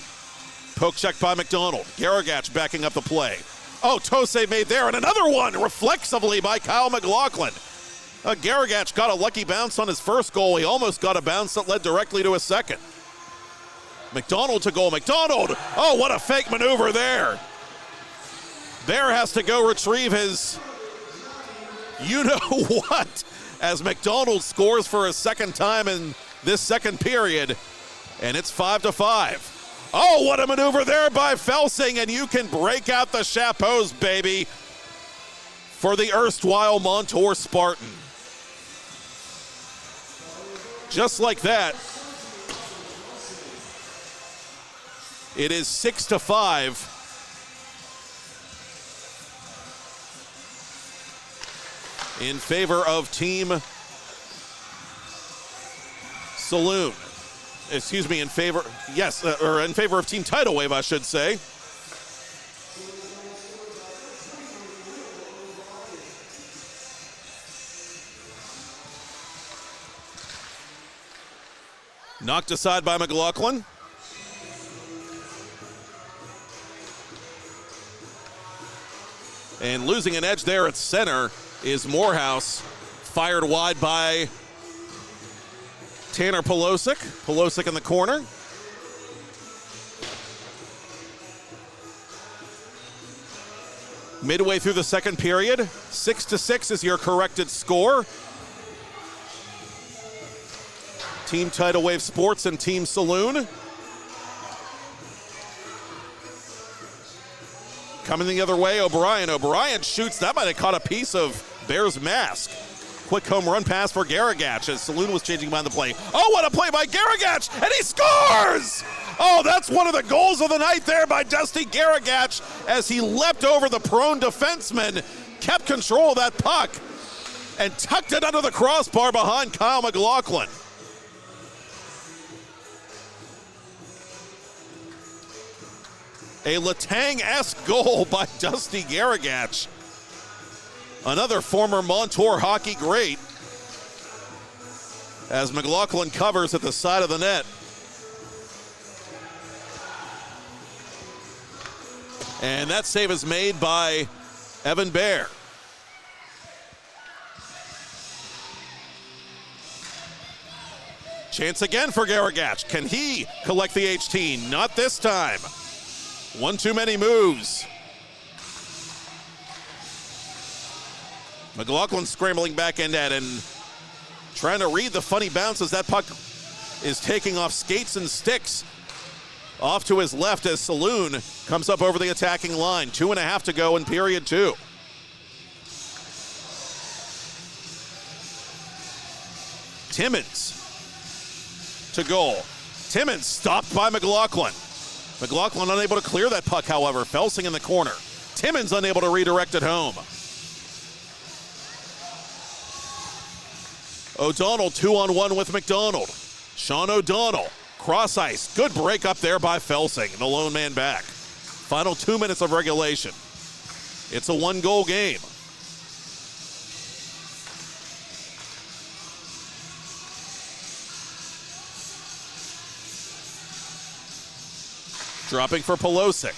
poke check by McDonald. Garagach backing up the play. Oh, Tose made there, and another one reflexively by Kyle McLaughlin. Garagach got a lucky bounce on his first goal. He almost got a bounce that led directly to his second. McDonald to goal. McDonald, oh, what a fake maneuver there. Bear has to go retrieve his you-know-what as McDonald scores for a second time in this second period. And it's 5-5. Oh, what a maneuver there by Felsing, and you can break out the chapeaus, baby, for the erstwhile Montour Spartan. Just like that, it is 6-5. In favor of Team Saloon. Excuse me, in favor of Team Tidal Wave, I should say. Knocked aside by McLaughlin. And losing an edge there at center is Morehouse. Fired wide by Tanner Polosic. Polosic in the corner. Midway through the second period, 6-6 is your corrected score. Team Tidal Wave Sports and Team Saloon. Coming the other way, O'Brien. O'Brien shoots. That might have caught a piece of Bear's mask. Quick home run pass for Garagach as Saloon was changing behind the play. Oh, what a play by Garagach, and he scores! Oh, that's one of the goals of the night there by Dusty Garagach as he leapt over the prone defenseman, kept control of that puck, and tucked it under the crossbar behind Kyle McLaughlin. A Letang-esque goal by Dusty Garagach. Another former Montour hockey great as McLaughlin covers at the side of the net. And that save is made by Evan Bear. Chance again for Garagach. Can he collect the HT? Not this time. One too many moves. McLaughlin scrambling back in net and trying to read the funny bounces. That puck is taking off skates and sticks off to his left as Saloon comes up over the attacking line. 2.5 to go in period 2. Timmins to goal. Timmins stopped by McLaughlin. McLaughlin unable to clear that puck, however. Felsing in the corner. Timmins unable to redirect it home. O'Donnell 2-on-1 with McDonald. Sean O'Donnell, cross ice. Good break up there by Felsing, the lone man back. Final 2 minutes of regulation. It's a one-goal game. Dropping for Pelosic.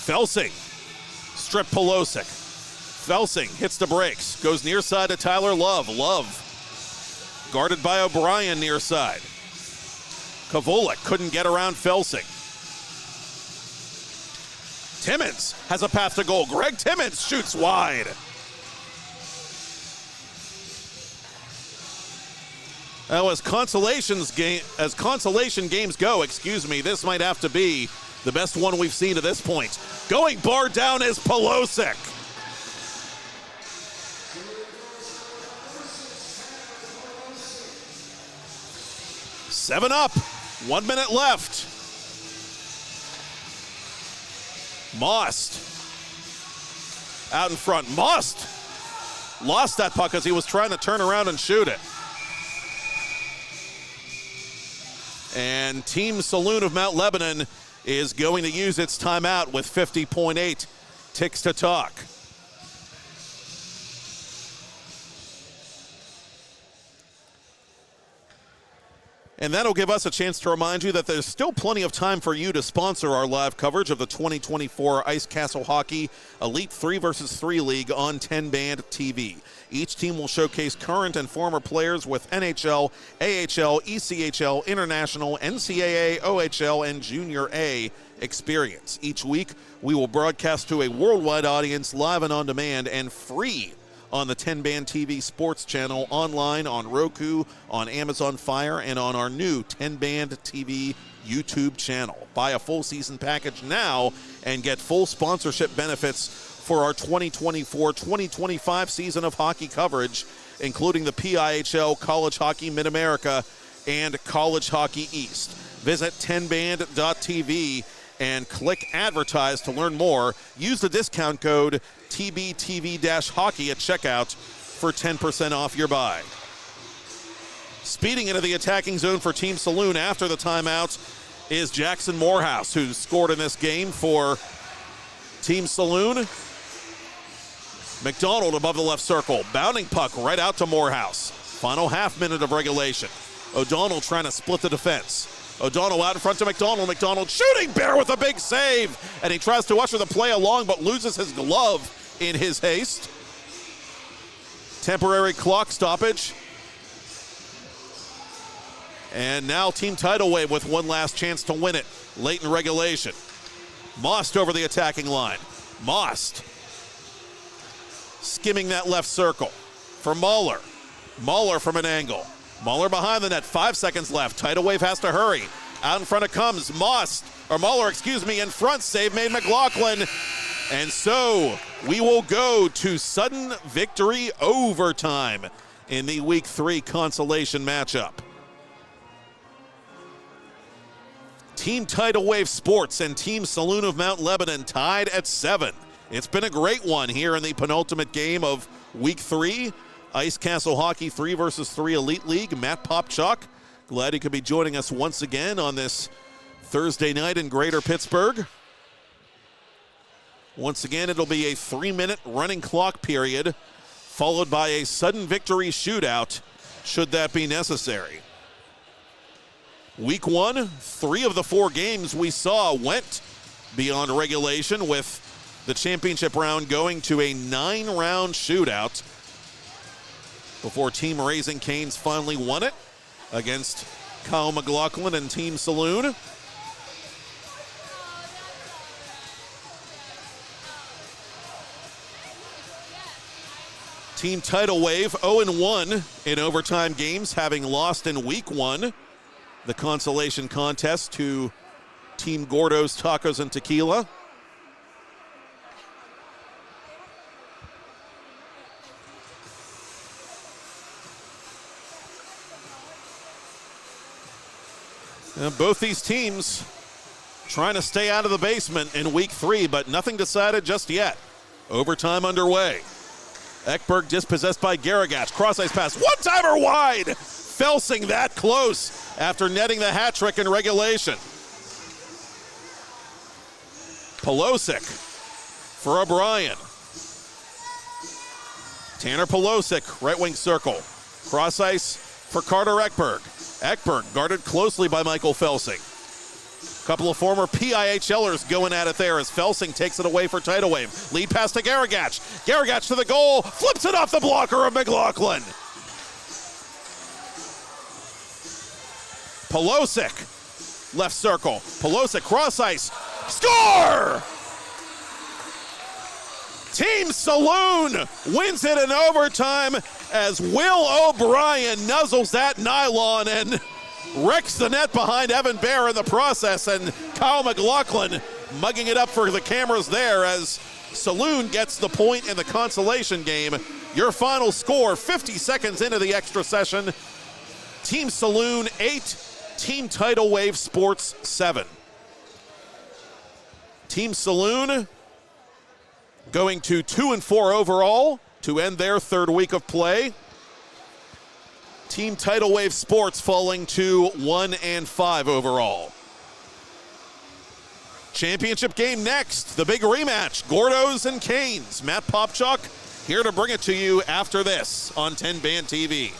Felsing, strip Pelosic. Felsing hits the brakes, goes near side to Tyler Love. Love guarded by O'Brien near side. Kavolik couldn't get around Felsing. Timmons has a path to goal. Greg Timmons shoots wide. Now, as consolation games go, this might have to be the best one we've seen to this point. Going bar down is Pelosic. Seven up, 1 minute left. Most out in front. Most lost that puck as he was trying to turn around and shoot it. And Team Saloon of Mount Lebanon is going to use its timeout with 50.8 ticks to talk. And that'll give us a chance to remind you that there's still plenty of time for you to sponsor our live coverage of the 2024 Ice Castle Hockey Elite 3 vs. 3 League on 10bandTV. Each team will showcase current and former players with NHL, AHL, ECHL, International, NCAA, OHL, and Junior A experience. Each week, we will broadcast to a worldwide audience live and on demand and free on the TenbandTV Sports channel, online, on Roku, on Amazon Fire, and on our new TenbandTV YouTube channel. Buy a full season package now and get full sponsorship benefits for our 2024-2025 season of hockey coverage, including the PIHL, College Hockey Mid-America, and College Hockey East. Visit tenband.tv and click advertise to learn more. Use the discount code TBTV-hockey at checkout for 10% off your buy. Speeding into the attacking zone for Team Saloon after the timeout is Jackson Morehouse, who scored in this game for Team Saloon. McDonald above the left circle, bounding puck right out to Morehouse. Final half minute of regulation. O'Donnell trying to split the defense. O'Donnell out in front to McDonald. McDonald shooting, Bear with a big save. And he tries to usher the play along, but loses his glove in his haste. Temporary clock stoppage. And now Team Tidal Wave with one last chance to win it late in regulation. Most over the attacking line. Most skimming that left circle for Mahler. Mahler from an angle. Mahler behind the net, 5 seconds left. Tidal Wave has to hurry. Out in front it comes. Mahler, in front. Save made McLaughlin. And so we will go to sudden victory overtime in the Week 3 consolation matchup. Team Tidal Wave Sports and Team Saloon of Mount Lebanon tied at 7. It's been a great one here in the penultimate game of Week 3. Ice Castle Hockey 3 vs. 3 Elite League. Matt Popchock, glad he could be joining us once again on this Thursday night in Greater Pittsburgh. Once again, it'll be a 3-minute running clock period, followed by a sudden victory shootout, should that be necessary. Week 1, 3 of the 4 games we saw went beyond regulation, with the championship round going to a 9-round shootout before Team Raising Cane's finally won it against Kyle McLaughlin and Team Saloon. Team Tidal Wave 0-1 in overtime games, having lost in Week 1 the consolation contest to Team Gordo's Tacos and Tequila. And both these teams trying to stay out of the basement in Week 3, but nothing decided just yet. Overtime underway. Ekberg dispossessed by Garagach. Cross-ice pass. One-timer wide. Felsing that close after netting the hat trick in regulation. Pelosic for O'Brien. Tanner Pelosic, right wing circle. Cross-ice for Carter Ekberg. Ekberg guarded closely by Michael Felsing. Couple of former PIHLers going at it there as Felsing takes it away for Tidal Wave. Lead pass to Garagach. Garagach to the goal. Flips it off the blocker of McLaughlin. Pelosic, left circle. Pelosic, cross ice. Score! Team Saloon wins it in overtime as Will O'Brien nuzzles that nylon and wrecks the net behind Evan Bear in the process, and Kyle McLaughlin mugging it up for the cameras there as Saloon gets the point in the consolation game. Your final score, 50 seconds into the extra session. Team Saloon 8, Team Tidal Wave Sports 7. Team Saloon going to 2-4 overall to end their third week of play. Team Tidal Wave Sports falling to 1-5 overall. Championship game next, the big rematch, Gordos and Canes. Matt Popchock here to bring it to you after this on TenbandTV.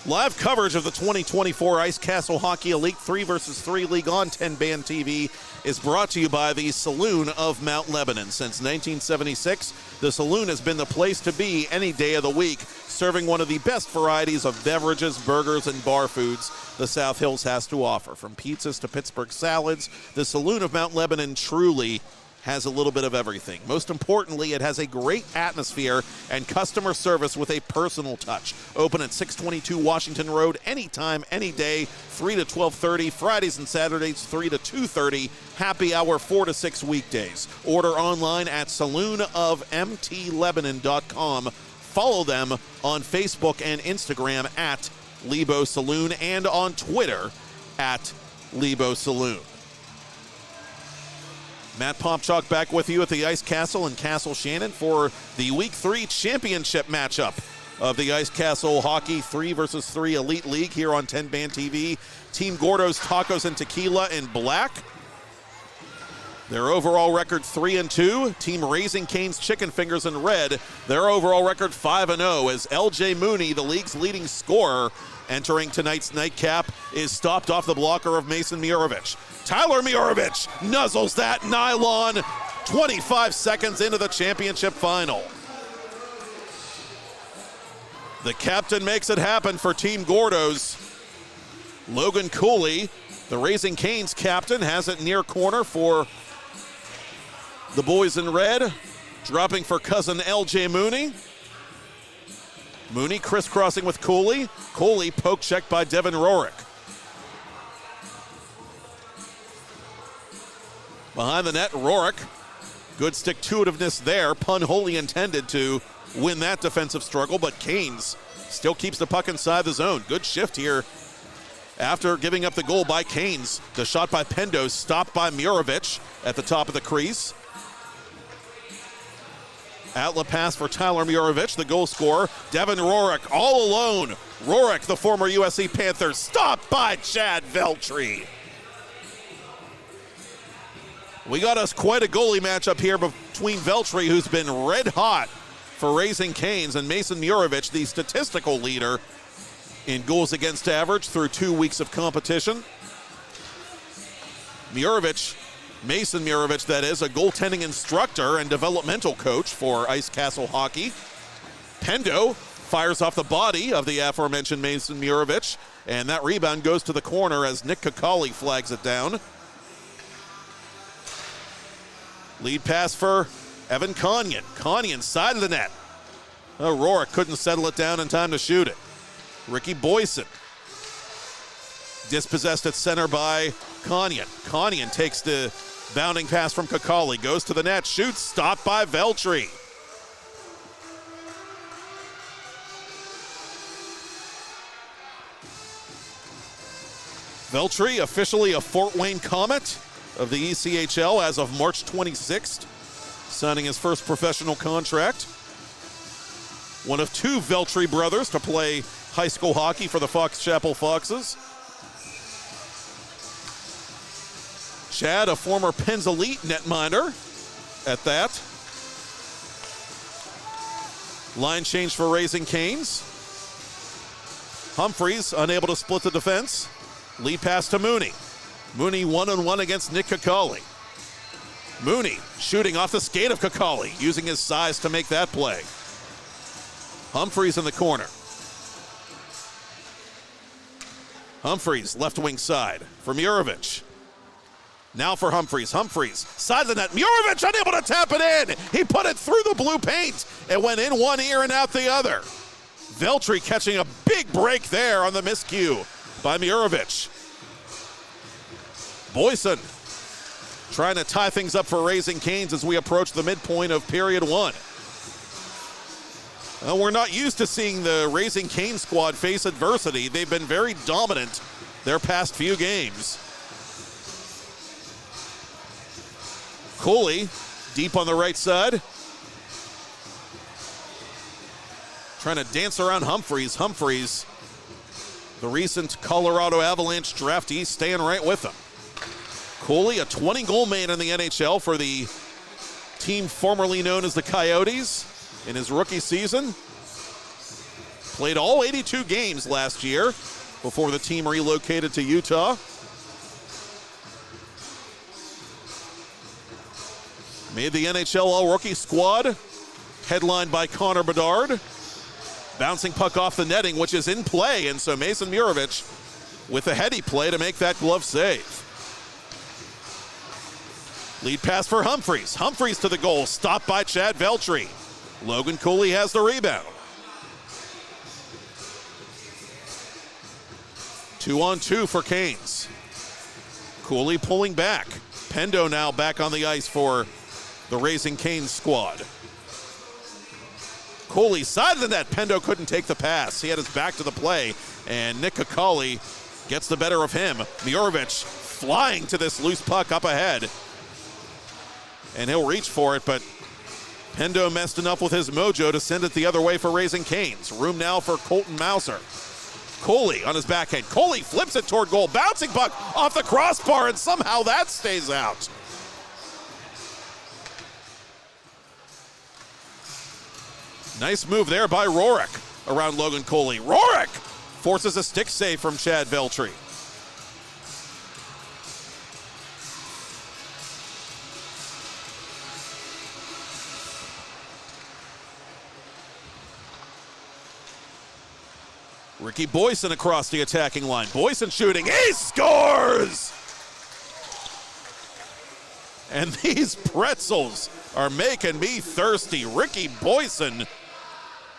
Live coverage of the 2024 Ice Castle Hockey Elite 3 vs. 3 League on TenbandTV is brought to you by the Saloon of Mount Lebanon. Since 1976, the Saloon has been the place to be any day of the week, serving one of the best varieties of beverages, burgers, and bar foods the South Hills has to offer. From pizzas to Pittsburgh salads, the Saloon of Mount Lebanon truly has a little bit of everything. Most importantly, it has a great atmosphere and customer service with a personal touch. Open at 622 Washington Road anytime, any day, 3 to 12:30, Fridays and Saturdays, 3 to 2:30, happy hour 4 to 6 weekdays. Order online at saloonofmtlebanon.com. Follow them on Facebook and Instagram at Lebo Saloon and on Twitter at Lebo Saloon. Matt Popchock back with you at the Ice Castle in Castle Shannon for the Week 3 championship matchup of the Ice Castle Hockey 3 vs. 3 Elite League here on TenbandTV. Team Gordo's Tacos and Tequila in black. Their overall record 3-2. Team Raising Cane's Chicken Fingers in red. Their overall record 5-0 as LJ Mooney, the league's leading scorer, entering tonight's nightcap, is stopped off the blocker of Mason Mirovic. Tyler Mirovic nuzzles that nylon 25 seconds into the championship final. The captain makes it happen for Team Gordos. Logan Cooley, the Raising Cane's captain, has it near corner for the boys in red, dropping for cousin LJ Mooney. Mooney crisscrossing with Cooley. Cooley poke checked by Devin Rorick. Behind the net, Rorick. Good stick-to-itiveness there. Pun wholly intended to win that defensive struggle, but Canes still keeps the puck inside the zone. Good shift here after giving up the goal by Canes. The shot by Pendos stopped by Mirovic at the top of the crease. Outlet pass for Tyler Mirovic, the goal scorer. Devin Rorick all alone. Rorick, the former USC Panther, stopped by Chad Veltri. We got us quite a goalie matchup here between Veltri, who's been red hot for Raising Canes, and Mason Murovich, the statistical leader in goals against average through 2 weeks of competition. Mason Murovich, that is, a goaltending instructor and developmental coach for Ice Castle Hockey. Pendo fires off the body of the aforementioned Mason Murovich, and that rebound goes to the corner as Nick Kakali flags it down. Lead pass for Evan Conyon. Conyon, side of the net. Aurora couldn't settle it down in time to shoot it. Ricky Boyson. Dispossessed at center by Conyon. Conyon takes the bounding pass from Kakali, goes to the net, shoots, stopped by Veltri. Veltri, officially a Fort Wayne Comet of the ECHL as of March 26th, signing his first professional contract. One of two Veltri brothers to play high school hockey for the Fox Chapel Foxes. Chad, a former Penn's Elite netminder at that. Line change for Raising Canes. Humphreys unable to split the defense. Lead pass to Mooney. Mooney one-on-one against Nick Kakali. Mooney shooting off the skate of Kakali, using his size to make that play. Humphreys in the corner. Humphreys, left wing side for Murovich. Now for Humphreys. Humphreys, side of the net. Murovich unable to tap it in. He put it through the blue paint. It went in one ear and out the other. Veltri catching a big break there on the miscue by Murovich. Boyson trying to tie things up for Raising Canes as we approach the midpoint of period one. We're not used to seeing the Raising Canes squad face adversity. They've been very dominant their past few games. Cooley deep on the right side. Trying to dance around Humphreys. Humphreys, the recent Colorado Avalanche draftee, staying right with them. Cooley, a 20-goal man in the NHL for the team formerly known as the Coyotes in his rookie season. Played all 82 games last year before the team relocated to Utah. Made the NHL All-Rookie squad, headlined by Connor Bedard. Bouncing puck off the netting, which is in play, and so Mason Murovich with a heady play to make that glove save. Lead pass for Humphreys. Humphreys to the goal, stopped by Chad Veltri. Logan Cooley has the rebound. 2-on-2 for Canes. Cooley pulling back. Pendo now back on the ice for the Raising Canes squad. Cooley, side of the net. Pendo couldn't take the pass. He had his back to the play, and Nick Kakali gets the better of him. Murovich flying to this loose puck up ahead. And he'll reach for it, but Pendo messed enough with his mojo to send it the other way for Raising Canes. Room now for Colton Mauser. Cooley on his backhand. Cooley flips it toward goal. Bouncing puck off the crossbar, and somehow that stays out. Nice move there by Rorik around Logan Cooley. Rorik forces a stick save from Chad Veltri. Ricky Boyson across the attacking line. Boyson shooting. He scores! And these pretzels are making me thirsty. Ricky Boyson,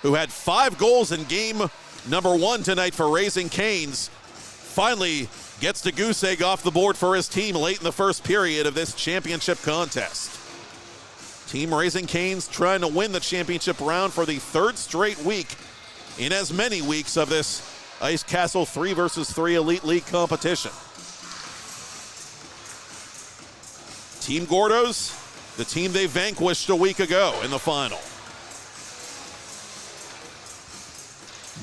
who had 5 goals in game number 1 tonight for Raising Canes, finally gets the goose egg off the board for his team late in the first period of this championship contest. Team Raising Canes trying to win the championship round for the 3rd straight week in as many weeks of this Ice Castle 3 versus 3 Elite League competition. Team Gordos, the team they vanquished a week ago in the final.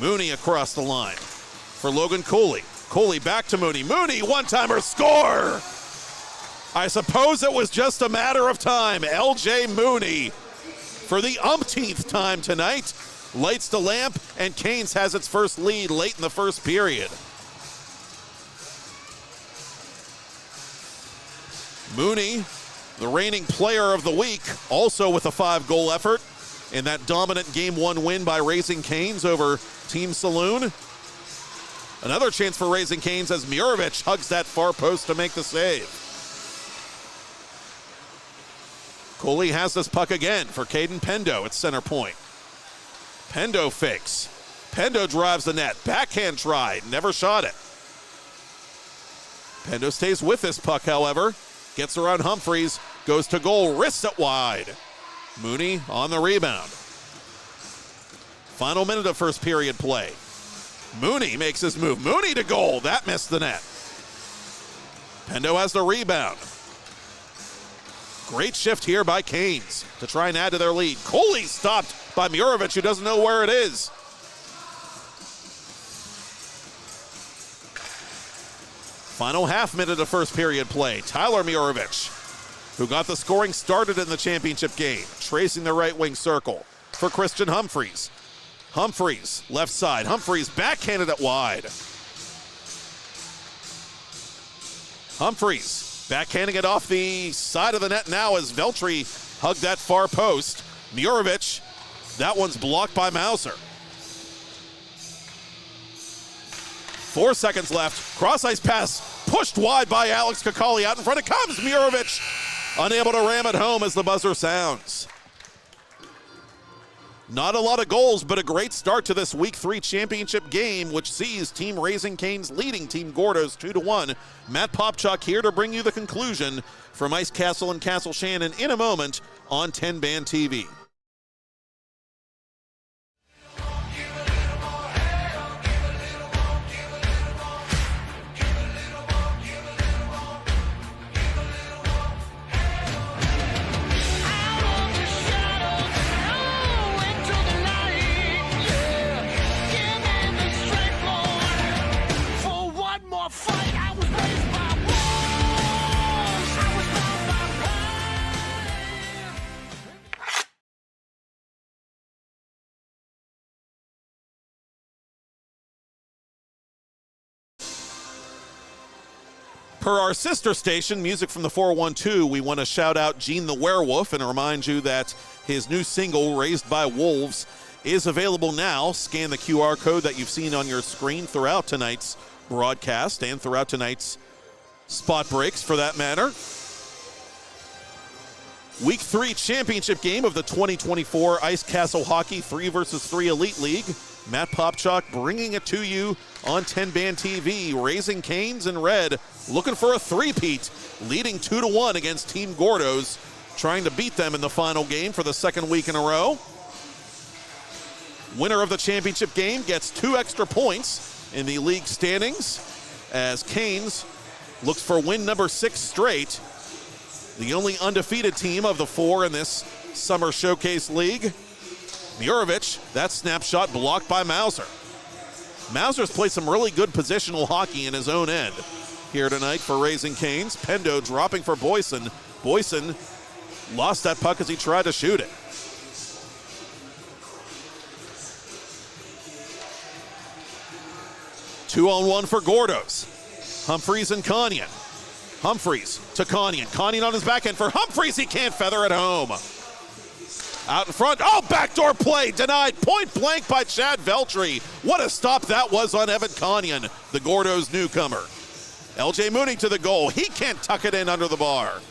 Mooney across the line for Logan Cooley. Cooley back to Mooney. Mooney, one-timer, score! I suppose it was just a matter of time. L.J. Mooney, for the umpteenth time tonight, lights the lamp, and Canes has its first lead late in the first period. Mooney, the reigning player of the week, also with a 5-goal effort in that dominant Game 1 win by Raising Canes over Team Saloon. Another chance for Raising Canes as Murovic hugs that far post to make the save. Cooley has this puck again for Caden Pendo at center point. Pendo fakes. Pendo drives the net. Backhand try. Never shot it. Pendo stays with this puck, however. Gets around Humphreys. Goes to goal. Wrists it wide. Mooney on the rebound. Final minute of first period play. Mooney makes his move. Mooney to goal. That missed the net. Pendo has the rebound. Great shift here by Canes to try and add to their lead. Cooley stopped by Murovic, who doesn't know where it is. Final half minute of first period play. Tyler Murovic, who got the scoring started in the championship game, tracing the right wing circle for Christian Humphreys. Humphreys, left side. Humphreys backhanded it wide. Humphreys backhanding it off the side of the net now as Veltri hugged that far post. Murovic, that one's blocked by Mauser. 4 seconds left. Cross-ice pass pushed wide by Alex Kakali. Out in front it comes. Murovic unable to ram it home as the buzzer sounds. Not a lot of goals, but a great start to this Week 3 championship game, which sees Team Raising Canes leading Team Gordos 2-1. Matt Popchock here to bring you the conclusion from Ice Castle and Castle Shannon in a moment on 10-Band TV. Per our sister station, Music from the 412, we want to shout out Gene the Werewolf and remind you that his new single, Raised by Wolves, is available now. Scan the QR code that you've seen on your screen throughout tonight's broadcast and throughout tonight's spot breaks, for that matter. Week 3 championship game of the 2024 Ice Castle Hockey 3-versus-3 Elite League. Matt Popchock bringing it to you on 10-Band TV. Raising Canes in red, looking for a three-peat, leading 2-1 against Team Gordos, trying to beat them in the final game for the second week in a row. Winner of the championship game gets 2 extra points in the league standings as Canes looks for win number 6 straight. The only undefeated team of the 4 in this Summer Showcase League. Murovic, that snapshot blocked by Mauser. Mauser's played some really good positional hockey in his own end here tonight for Raising Canes. Pendo dropping for Boyson. Boyson lost that puck as he tried to shoot it. Two-on-one for Gordos. Humphreys and Kanyan. Humphreys to Kanyan. Kanyan on his backhand for Humphreys. He can't feather it home. Out in front. Oh, backdoor play denied point blank by Chad Veltri. What a stop that was on Evan Kanyan, the Gordos newcomer. L.J. Mooney to the goal. He can't tuck it in under the bar.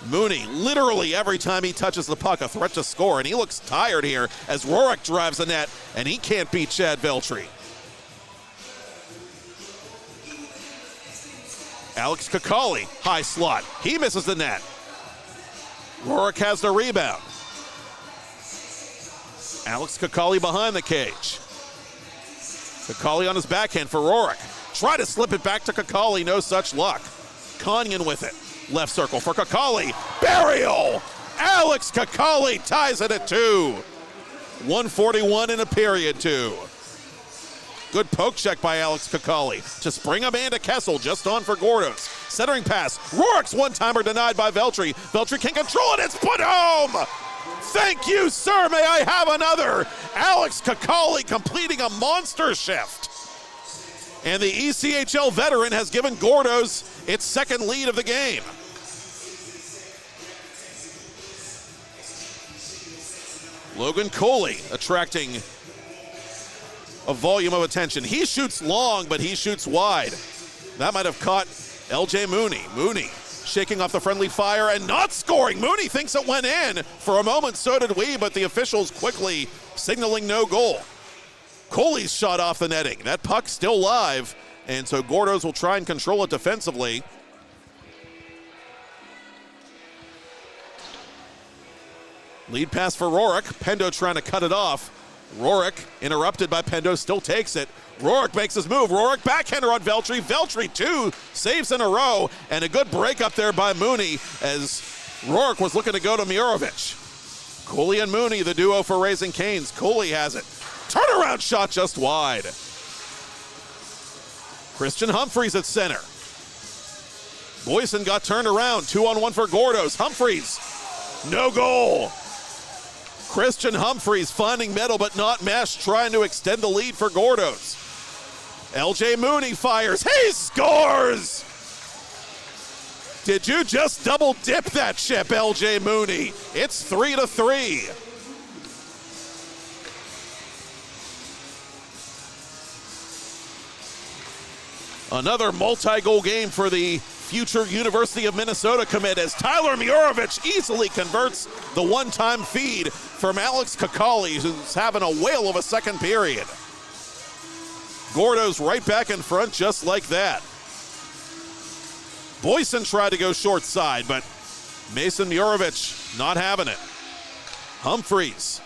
Mooney, literally every time he touches the puck, a threat to score, and he looks tired here as Rorik drives the net, and he can't beat Chad Veltri. Alex Kakali, high slot. He misses the net. Rorik has the rebound. Alex Kakali behind the cage. Kakali on his backhand for Rorik. Try to slip it back to Kakali, no such luck. Kanyan with it. Left circle for Kakali. Burial! Alex Kakali ties it at 2. 1:41 in a period 2. Good poke check by Alex Kakali to spring Amanda Kessel just on for Gordos. Centering pass. Rorick's one-timer denied by Veltri. Veltri can control it. It's put home. Thank you, sir. May I have another? Alex Kakali completing a monster shift. And the ECHL veteran has given Gordos its second lead of the game. Logan Coley attracting a volume of attention. He shoots long, but he shoots wide. That might have caught LJ Mooney. Mooney shaking off the friendly fire and not scoring. Mooney thinks it went in. For a moment, so did we, but the officials quickly signaling no goal. Coley's shot off the netting. That puck still live, and so Gordos will try and control it defensively. Lead pass for Rorick. Pendo trying to cut it off. Rorick interrupted by Pendo, still takes it. Rorick makes his move. Rorick backhander on Veltri. Veltri 2 saves in a row, and a good break up there by Mooney as Rorick was looking to go to Mirovic. Coley and Mooney, the duo for Raising Canes. Coley has it. Turnaround shot just wide. Christian Humphreys at center. Boyson got turned around. 2-on-1 for Gordos. Humphreys, no goal. Christian Humphreys finding metal but not mesh, trying to extend the lead for Gordos. LJ Mooney fires. He scores! Did you just double dip that ship, LJ Mooney? It's 3-3. Another multi-goal game for the future University of Minnesota commit as Tyler Mirovic easily converts the one-time feed from Alex Kakali, who's having a whale of a second period. Gordos right back in front just like that. Boyson tried to go short side, but Mason Mirovic not having it. Humphreys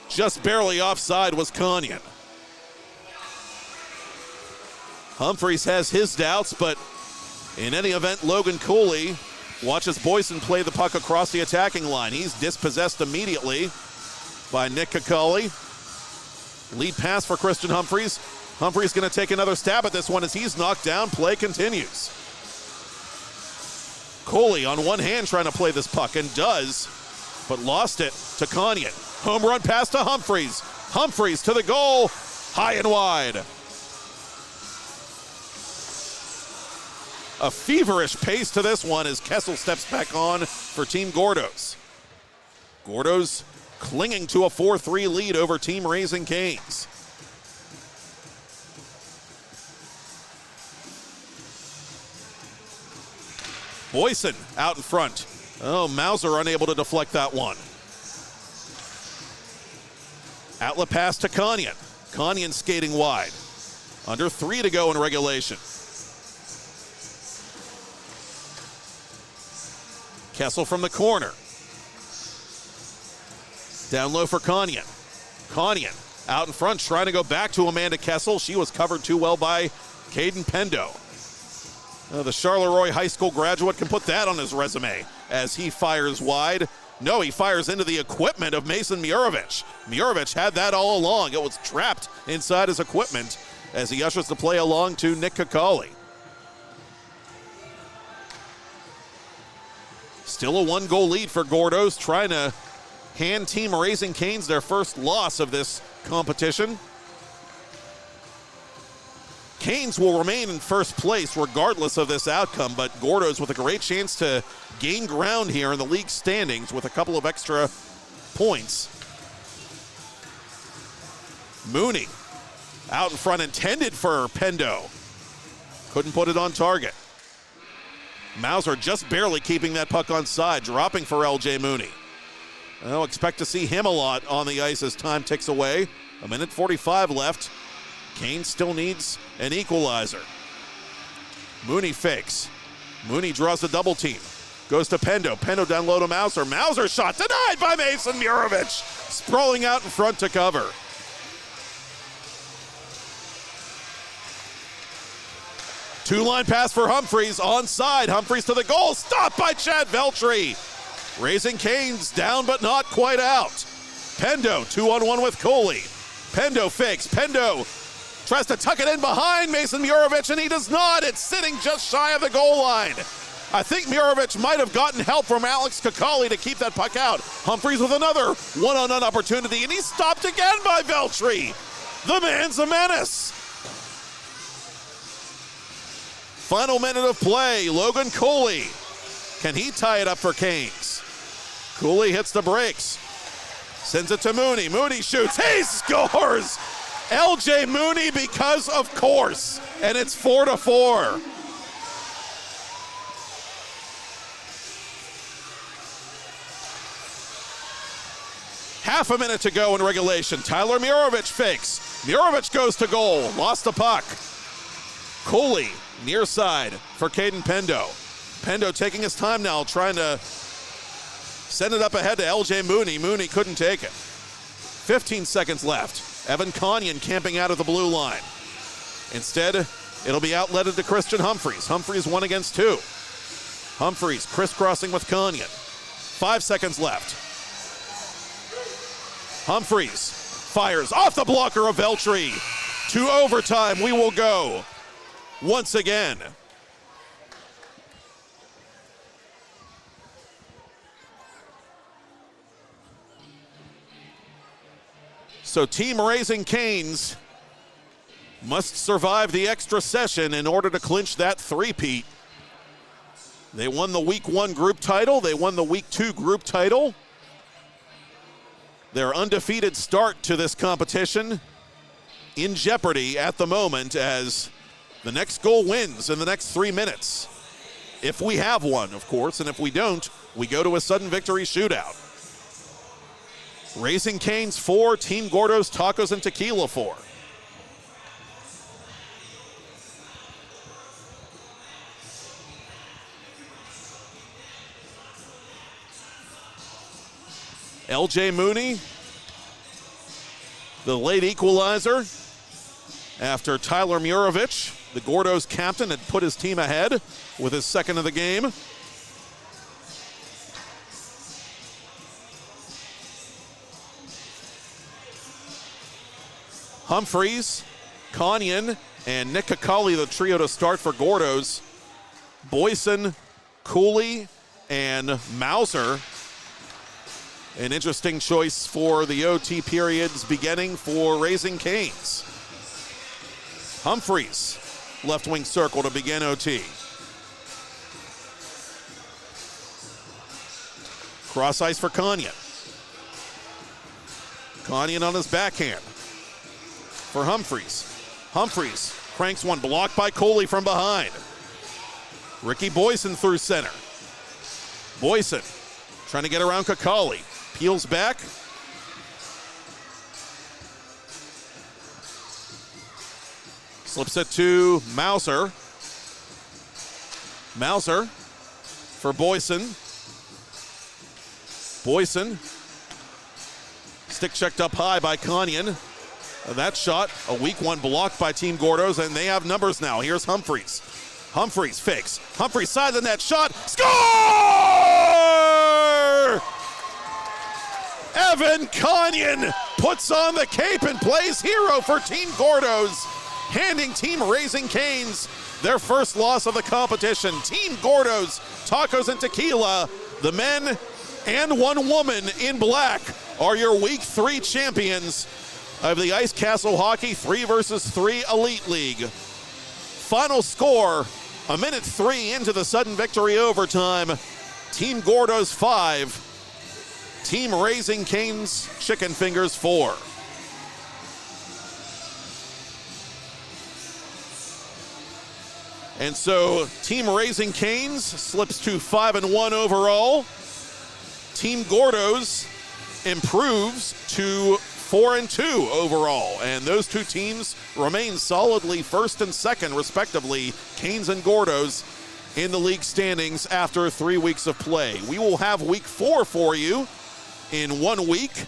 just barely offside was Kanyan. Humphreys has his doubts, but in any event, Logan Cooley watches Boyson play the puck across the attacking line. He's dispossessed immediately by Nick Kakali. Lead pass for Christian Humphreys. Humphreys going to take another stab at this one as he's knocked down. Play continues. Cooley on one hand trying to play this puck and does, but lost it to Kanyan. Home run pass to Humphreys. Humphreys to the goal, high and wide. A feverish pace to this one as Kessel steps back on for Team Gordos. Gordos clinging to a 4-3 lead over Team Raising Canes. Boyson out in front. Oh, Mauser unable to deflect that one. Outlet pass to Kanyan. Kanyan skating wide. Under 3 to go in regulation. Kessel from the corner. Down low for Kanyan. Kanyan out in front trying to go back to Amanda Kessel. She was covered too well by Caden Pendo. The Charleroi High School graduate can put that on his resume as he fires wide. No, he fires into the equipment of Mason Mirovic. Mirovic had that all along. It was trapped inside his equipment as he ushers the play along to Nick Kakali. Still a 1-goal lead for Gordos, trying to hand Team Raising Canes their first loss of this competition. Canes will remain in first place regardless of this outcome, but Gordos with a great chance to gain ground here in the league standings with a couple of extra points. Mooney out in front, intended for Pendo. Couldn't put it on target. Mauser just barely keeping that puck on side, dropping for LJ Mooney. I'll expect to see him a lot on the ice as time ticks away. 1:45 left. Kane still needs an equalizer. Mooney fakes. Mooney draws the double team. Goes to Pendo. Pendo down low to Mauser. Mauser shot denied by Mason Mirovic. Sprawling out in front to cover. Two-line pass for Humphreys, onside. Humphreys to the goal, stopped by Chad Veltri. Raising Canes down but not quite out. Pendo, 2-on-1 with Coley. Pendo fakes. Pendo tries to tuck it in behind Mason Murovich, and he does not. It's sitting just shy of the goal line. I think Murovich might have gotten help from Alex Kakali to keep that puck out. Humphreys with another one-on-one opportunity, and he's stopped again by Veltri. The man's a menace. Final minute of play. Logan Cooley. Can he tie it up for Canes? Cooley hits the brakes. Sends it to Mooney. Mooney shoots. He scores! LJ Mooney because of course. And it's 4-4. Half a minute to go in regulation. Tyler Murovich fakes. Murovich goes to goal. Lost the puck. Cooley, near side for Caden Pendo. Pendo taking his time now, trying to send it up ahead to LJ Mooney. Mooney couldn't take it. 15 seconds left. Evan Conyon camping out of the blue line. Instead, it'll be outletted to Christian Humphreys. Humphreys 1 against 2. Humphreys crisscrossing with Conyon. 5 seconds left. Humphreys fires off the blocker of Veltri. To overtime we will go once again. So Team Raising Canes must survive the extra session in order to clinch that three-peat. They won the Week 1 group title. They won the Week 2 group title. Their undefeated start to this competition in jeopardy at the moment as the next goal wins in the next 3 minutes. If we have one, of course, and if we don't, we go to a sudden victory shootout. Raising Canes 4, Team Gordo's Tacos and Tequila 4. LJ Mooney, the late equalizer, after Tyler Murovich, the Gordo's captain, had put his team ahead with his second of the game. Humphreys, Conyon, and Nick Kakali, the trio to start for Gordo's. Boyson, Cooley, and Mauser. An interesting choice for the OT periods beginning for Raising Canes. Humphreys, left wing circle to begin OT. Cross ice for Conyon. Conyon on his backhand for Humphreys. Humphreys cranks one, blocked by Cooley from behind. Ricky Boyson through center. Boyson trying to get around Kakali. Peels back. Slips it to Mauser. Mauser for Boyson. Boyson. Stick checked up high by Conyon. That shot, a weak one, blocked by Team Gordo's, and they have numbers now. Here's Humphreys. Humphreys fakes. Humphreys side the net shot. Score! Evan Conyon puts on the cape and plays hero for Team Gordo's, handing Team Raising Canes their first loss of the competition. Team Gordo's Tacos and Tequila, the men and one woman in black, are your Week 3 champions of the Ice Castle Hockey 3-versus-3 Elite League. Final score, a minute 3 into the sudden victory overtime. Team Gordo's 5. Team Raising Canes Chicken Fingers 4. And so Team Raising Canes slips to 5-1 overall. Team Gordo's improves to 4-2 overall. And those two teams remain solidly first and second, respectively, Canes and Gordo's, in the league standings after 3 weeks of play. We will have Week 4 for you in 1 week.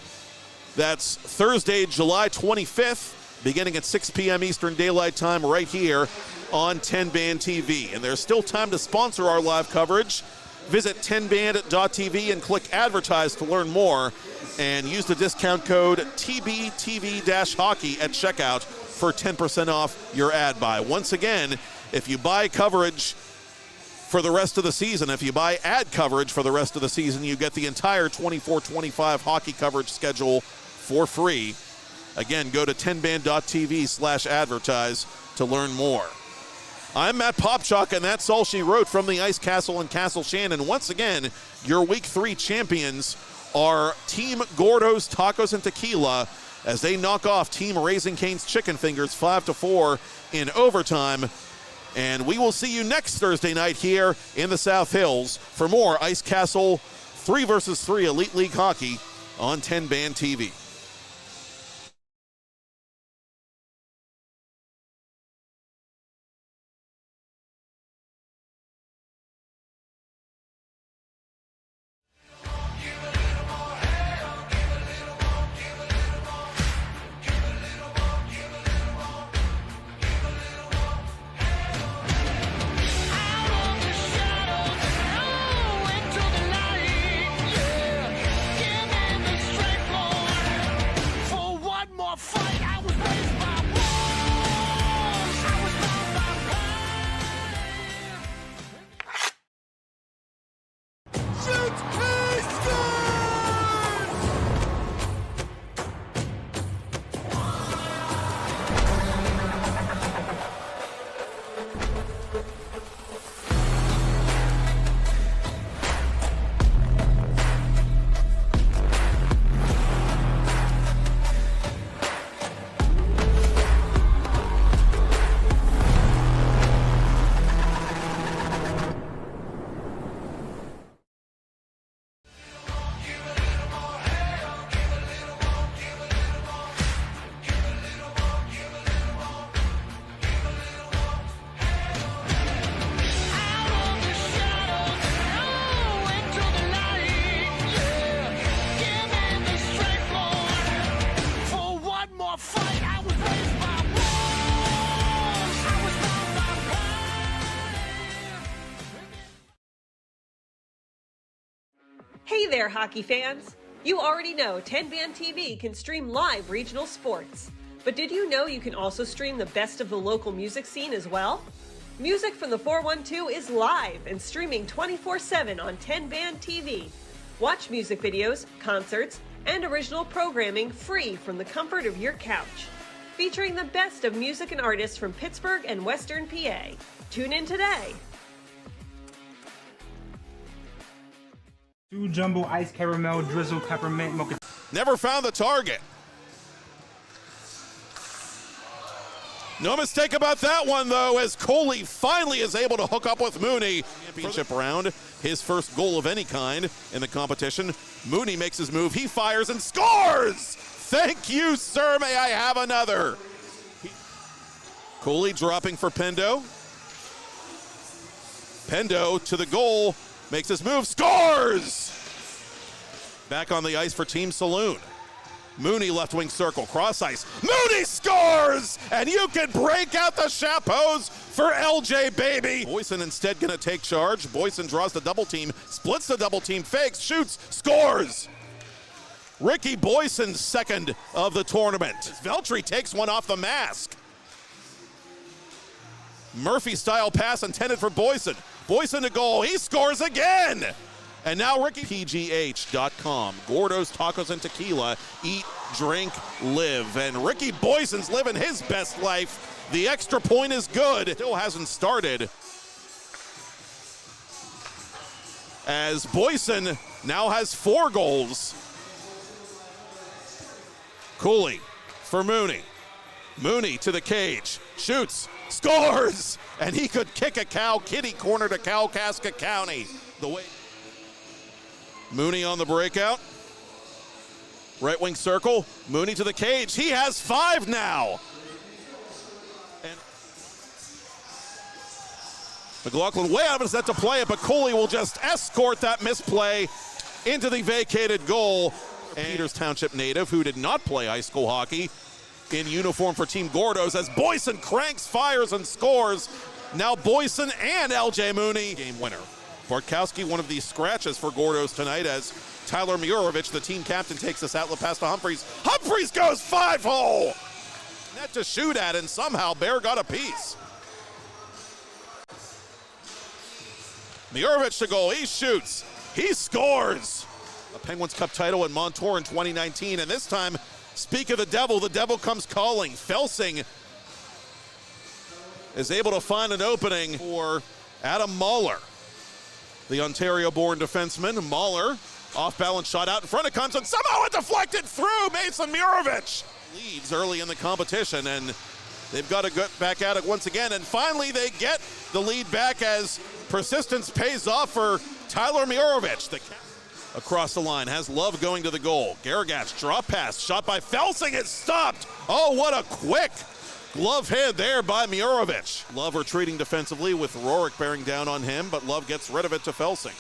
That's Thursday, July 25th, beginning at 6 p.m. Eastern Daylight Time right here on TenbandTV. And there's still time to sponsor our live coverage. Visit TenbandTV and click advertise to learn more. and use the discount code TBTV-hockey at checkout for 10% off your ad buy. Once again, if you buy coverage for the rest of the season, if you buy ad coverage for the rest of the season, you get the entire 24-25 hockey coverage schedule for free. Again, go to tenband.tv/advertise to learn more. I'm Matt Popchock, and that's all she wrote from the Ice Castle in Castle Shannon. Once again, your Week 3 champions are Team Gordo's Tacos and Tequila as they knock off Team Raising Cane's Chicken Fingers 5-4 in overtime. And we will see you next Thursday night here in the South Hills for more Ice Castle 3-vs-3 Elite League hockey on 10-Band TV. Hey there, hockey fans! You already know 10-Band TV can stream live regional sports. But did you know you can also stream the best of the local music scene as well? Music from the 412 is live and streaming 24/7 on 10-Band TV. Watch music videos, concerts, and original programming free from the comfort of your couch. Featuring the best of music and artists from Pittsburgh and Western PA. Tune in today. 2 jumbo ice caramel drizzle peppermint mocha. Never found the target. No mistake about that one, though, as Coley finally is able to hook up with Mooney. Championship round, his first goal of any kind in the competition. Mooney makes his move, he fires and scores! Thank you, sir, may I have another? Coley dropping for Pendo. Pendo to the goal, makes his move, scores! Back on the ice for Team Saloon. Mooney left wing circle, cross ice. Mooney scores! And you can break out the chapeaus for LJ, baby. Boyson instead gonna take charge. Boyson draws the double team, splits the double team, fakes, shoots, scores! Ricky Boyson's second of the tournament. Veltri takes one off the mask. Murphy-style pass intended for Boyson. Boyson to goal, he scores again! And now Ricky, PGH.com, Gordo's Tacos and Tequila, eat, drink, live. And Ricky Boyson's living his best life. The extra point is good. Still hasn't started. As Boyson now has 4 goals. Cooley for Mooney. Mooney to the cage, shoots, scores! And he could kick a cow kitty corner to Kalkaska County. The way Mooney on the breakout. Right wing circle, Mooney to the cage. He has 5 now. And McLaughlin way out of his net to play it, but Coley will just escort that misplay into the vacated goal. And Peters Township native who did not play high school hockey in uniform for Team Gordo's as Boyson cranks, fires, and scores. Now Boyson and LJ Mooney, game winner. Bartkowski, one of the scratches for Gordo's tonight as Tyler Murovich, the team captain, takes this outlet pass to Humphreys. Humphreys goes 5-hole! Net to shoot at, and somehow Bear got a piece. Murovich to goal, he shoots, he scores! A Penguins Cup title in Montour in 2019, and this time, speak of the devil comes calling. Felsing is able to find an opening for Adam Mahler, the Ontario-born defenseman. Mahler, off-balance shot out in front, it comes, and somehow it deflected through Mason Murovich. Leads early in the competition, and they've got to get back at it once again, and finally they get the lead back as persistence pays off for Tyler Murovich. Across the line, has Love going to the goal. Garagach, drop pass, shot by Felsing, it's stopped. Oh, what a quick glove hand there by Murovich. Love retreating defensively with Rorik bearing down on him, but Love gets rid of it to Felsing.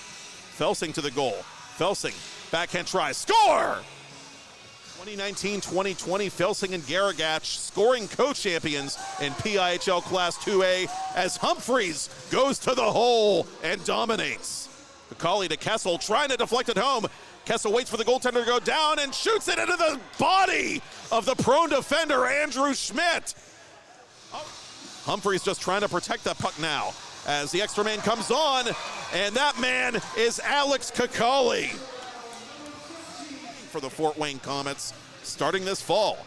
Felsing to the goal. Felsing, backhand try, score! 2019-2020, Felsing and Garagach scoring co-champions in PIHL Class 2A as Humphreys goes to the hole and dominates. McCauley to Kessel, trying to deflect it home. Kessel waits for the goaltender to go down and shoots it into the body of the prone defender, Andrew Schmidt. Humphreys just trying to protect that puck now as the extra man comes on, and that man is Alex Kakali for the Fort Wayne Comets starting this fall.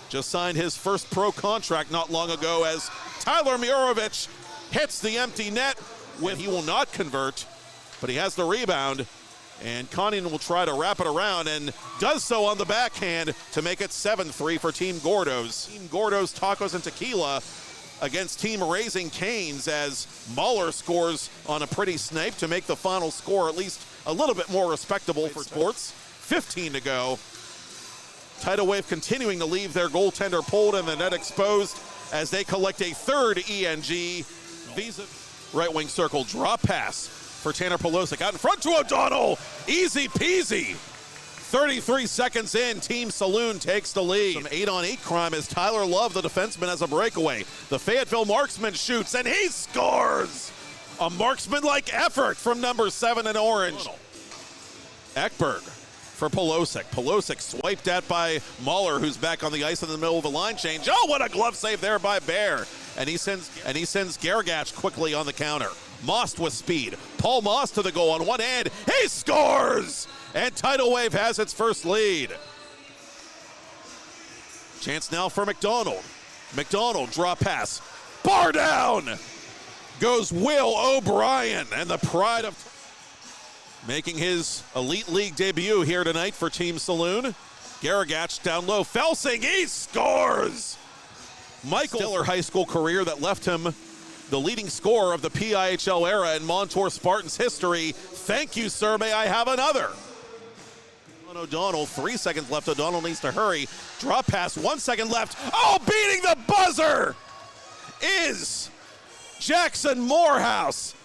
Just signed his first pro contract not long ago as Tyler Murovich hits the empty net when he will not convert, but he has the rebound, and Conan will try to wrap it around and does so on the backhand to make it 7-3 for Team Gordo's. Team Gordo's Tacos and Tequila against Team Raising Canes as Mahler scores on a pretty snipe to make the final score at least a little bit more respectable for sports. 15 to go. Tidal Wave continuing to leave their goaltender pulled and the net exposed as they collect a third ENG. Visa right wing circle drop pass for Tanner Pelosic out in front to O'Donnell. Easy peasy. 33 seconds in, Team Saloon takes the lead. Some 8-on-8 crime as Tyler Love, the defenseman, has a breakaway. The Fayetteville marksman shoots and he scores. A marksman-like effort from number 7 in orange. Ekberg for Pelosic. Pelosic swiped at by Mahler, who's back on the ice in the middle of the line change. Oh, what a glove save there by Bear. And he sends Garagach quickly on the counter. Most with speed. Paul Most to the goal on one hand. He scores! And Tidal Wave has its first lead. Chance now for McDonald. McDonald, drop pass. Bar down! Goes Will O'Brien, and the pride of making his Elite League debut here tonight for Team Saloon. Garagach down low. Felsing, he scores! Michael Stiller high school career that left him the leading scorer of the PIHL era in Montour Spartans history. Thank you, sir. May I have another? O'Donnell, 3 seconds left. O'Donnell needs to hurry. Drop pass, 1 second left. Oh, beating the buzzer is Jackson Morehouse.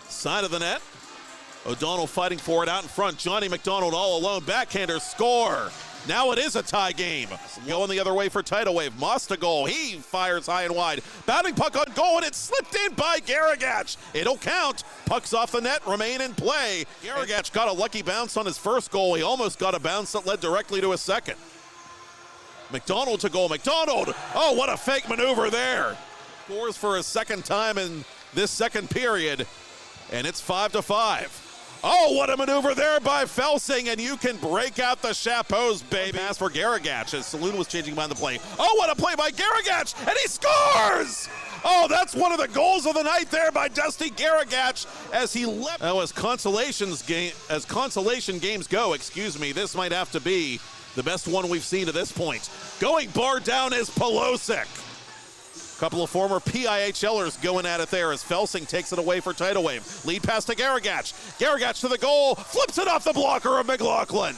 Side of the net. O'Donnell fighting for it out in front. Johnny McDonald all alone. Backhander score. Now it is a tie game. Going the other way for Tidal Wave. Moss to goal. He fires high and wide. Bounding puck on goal, and it slipped in by Garagach. It'll count. Pucks off the net, remain in play. Garagach got a lucky bounce on his first goal. He almost got a bounce that led directly to his second. McDonald to goal. McDonald! Oh, what a fake maneuver there. Scores for his second time in this second period, and it's 5-5. Oh, what a maneuver there by Felsing, and you can break out the chapeaus, baby. Pass for Garagach as Saloon was changing behind the play. Oh, what a play by Garagach, and he scores! Oh, that's one of the goals of the night there by Dusty Garagach as he left. Oh, as consolation games go, this might have to be the best one we've seen to this point. Going bar down is Pelosic. Couple of former PIHLers going at it there as Felsing takes it away for Tidal Wave. Lead pass to Garagach. Garagach to the goal. Flips it off the blocker of McLaughlin.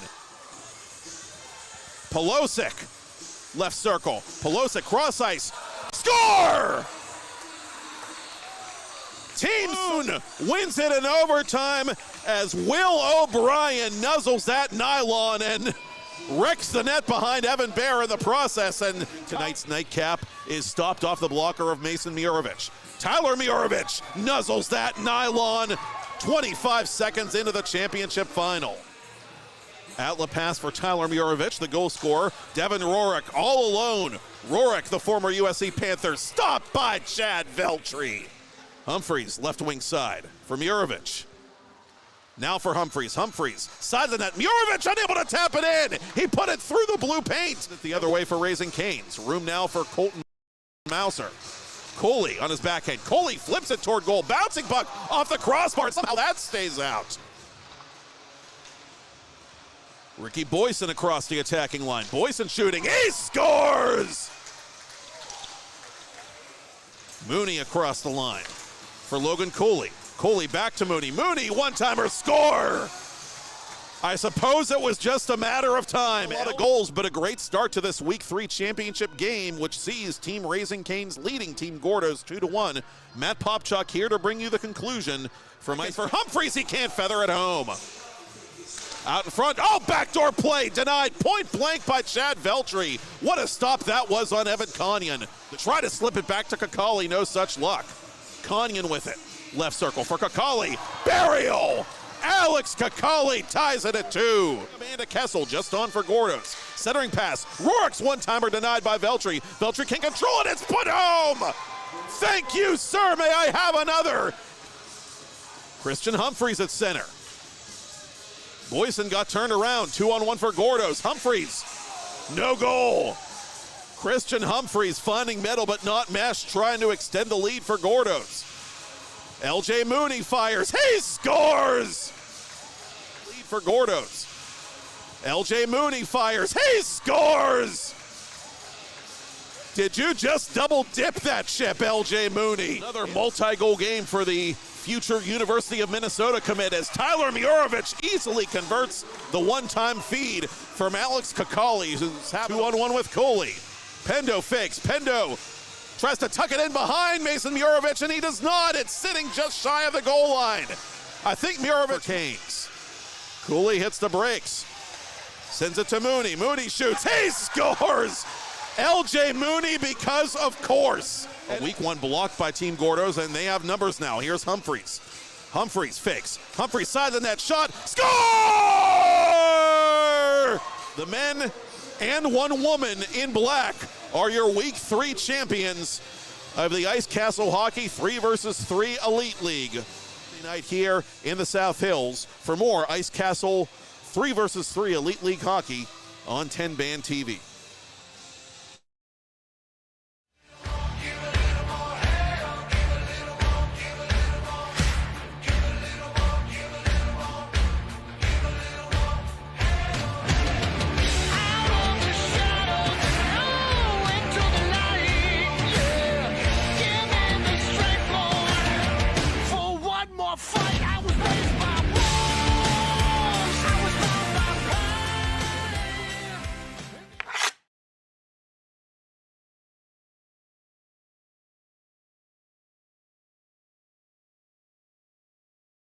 Pelosic. Left circle. Pelosic cross ice. Score! Team Saloon wins it in overtime as Will O'Brien nuzzles that nylon and wrecks the net behind Evan Bear in the process, and tonight's nightcap is stopped off the blocker of Mason Murovich. Tyler Murovich nuzzles that nylon, 25 seconds into the championship final. Outlet pass for Tyler Murovich, the goal scorer. Devin Rorick all alone. Rorick, the former USC Panther, stopped by Chad Veltri. Humphreys, left wing side for Murovich. Now for Humphreys. Humphreys, side of the net. Murovich unable to tap it in. He put it through the blue paint. The other way for Raising Canes. Room now for Colton Mouser. Coley on his backhand. Coley flips it toward goal. Bouncing puck off the crossbar. Somehow that stays out. Ricky Boyson across the attacking line. Boyson shooting. He scores! Mooney across the line for Logan Coley. Coley back to Mooney. Mooney, one-timer, score! I suppose it was just a matter of time. A lot of goals, but a great start to this Week 3 championship game, which sees Team Raising Cane's leading Team Gordo's 2-1. Matt Popchock here to bring you the conclusion. For Humphreys, he can't feather it home. Out in front, oh, backdoor play, denied point blank by Chad Veltri. What a stop that was on Evan Conyon. To try to slip it back to Kakali, no such luck. Conyon with it. Left circle for Kakali. Burial! Alex Kakali ties it at 2. Amanda Kessel just on for Gordos. Centering pass. Rorick's one-timer denied by Veltri. Veltri can control it. It's put home! Thank you, sir. May I have another? Christian Humphreys at center. Boyson got turned around. 2-on-1 for Gordos. Humphreys. No goal. Christian Humphreys finding metal but not mesh, trying to extend the lead for Gordos. LJ Mooney fires. He scores! Lead for Gordos. LJ Mooney fires. He scores! Did you just double dip that ship, LJ Mooney? Another multi-goal game for the future University of Minnesota commit as Tyler Murovich easily converts the one-time feed from Alex Kakali, who's 2-on-1 with Coley. Pendo fakes. Pendo tries to tuck it in behind Mason Murovich, and he does not. It's sitting just shy of the goal line. I think Murovich Canes. Cooley hits the brakes. Sends it to Mooney. Mooney shoots. He scores! LJ Mooney, because of course. Week 1 blocked by Team Gordos, and they have numbers now. Here's Humphreys. Humphreys fakes. Humphreys side of the net shot. Score! The men and one woman in black are your Week 3 champions of the Ice Castle Hockey 3-versus-3 Elite League. Night here in the South Hills. For more Ice Castle 3-versus-3 Elite League hockey on 10 Band TV.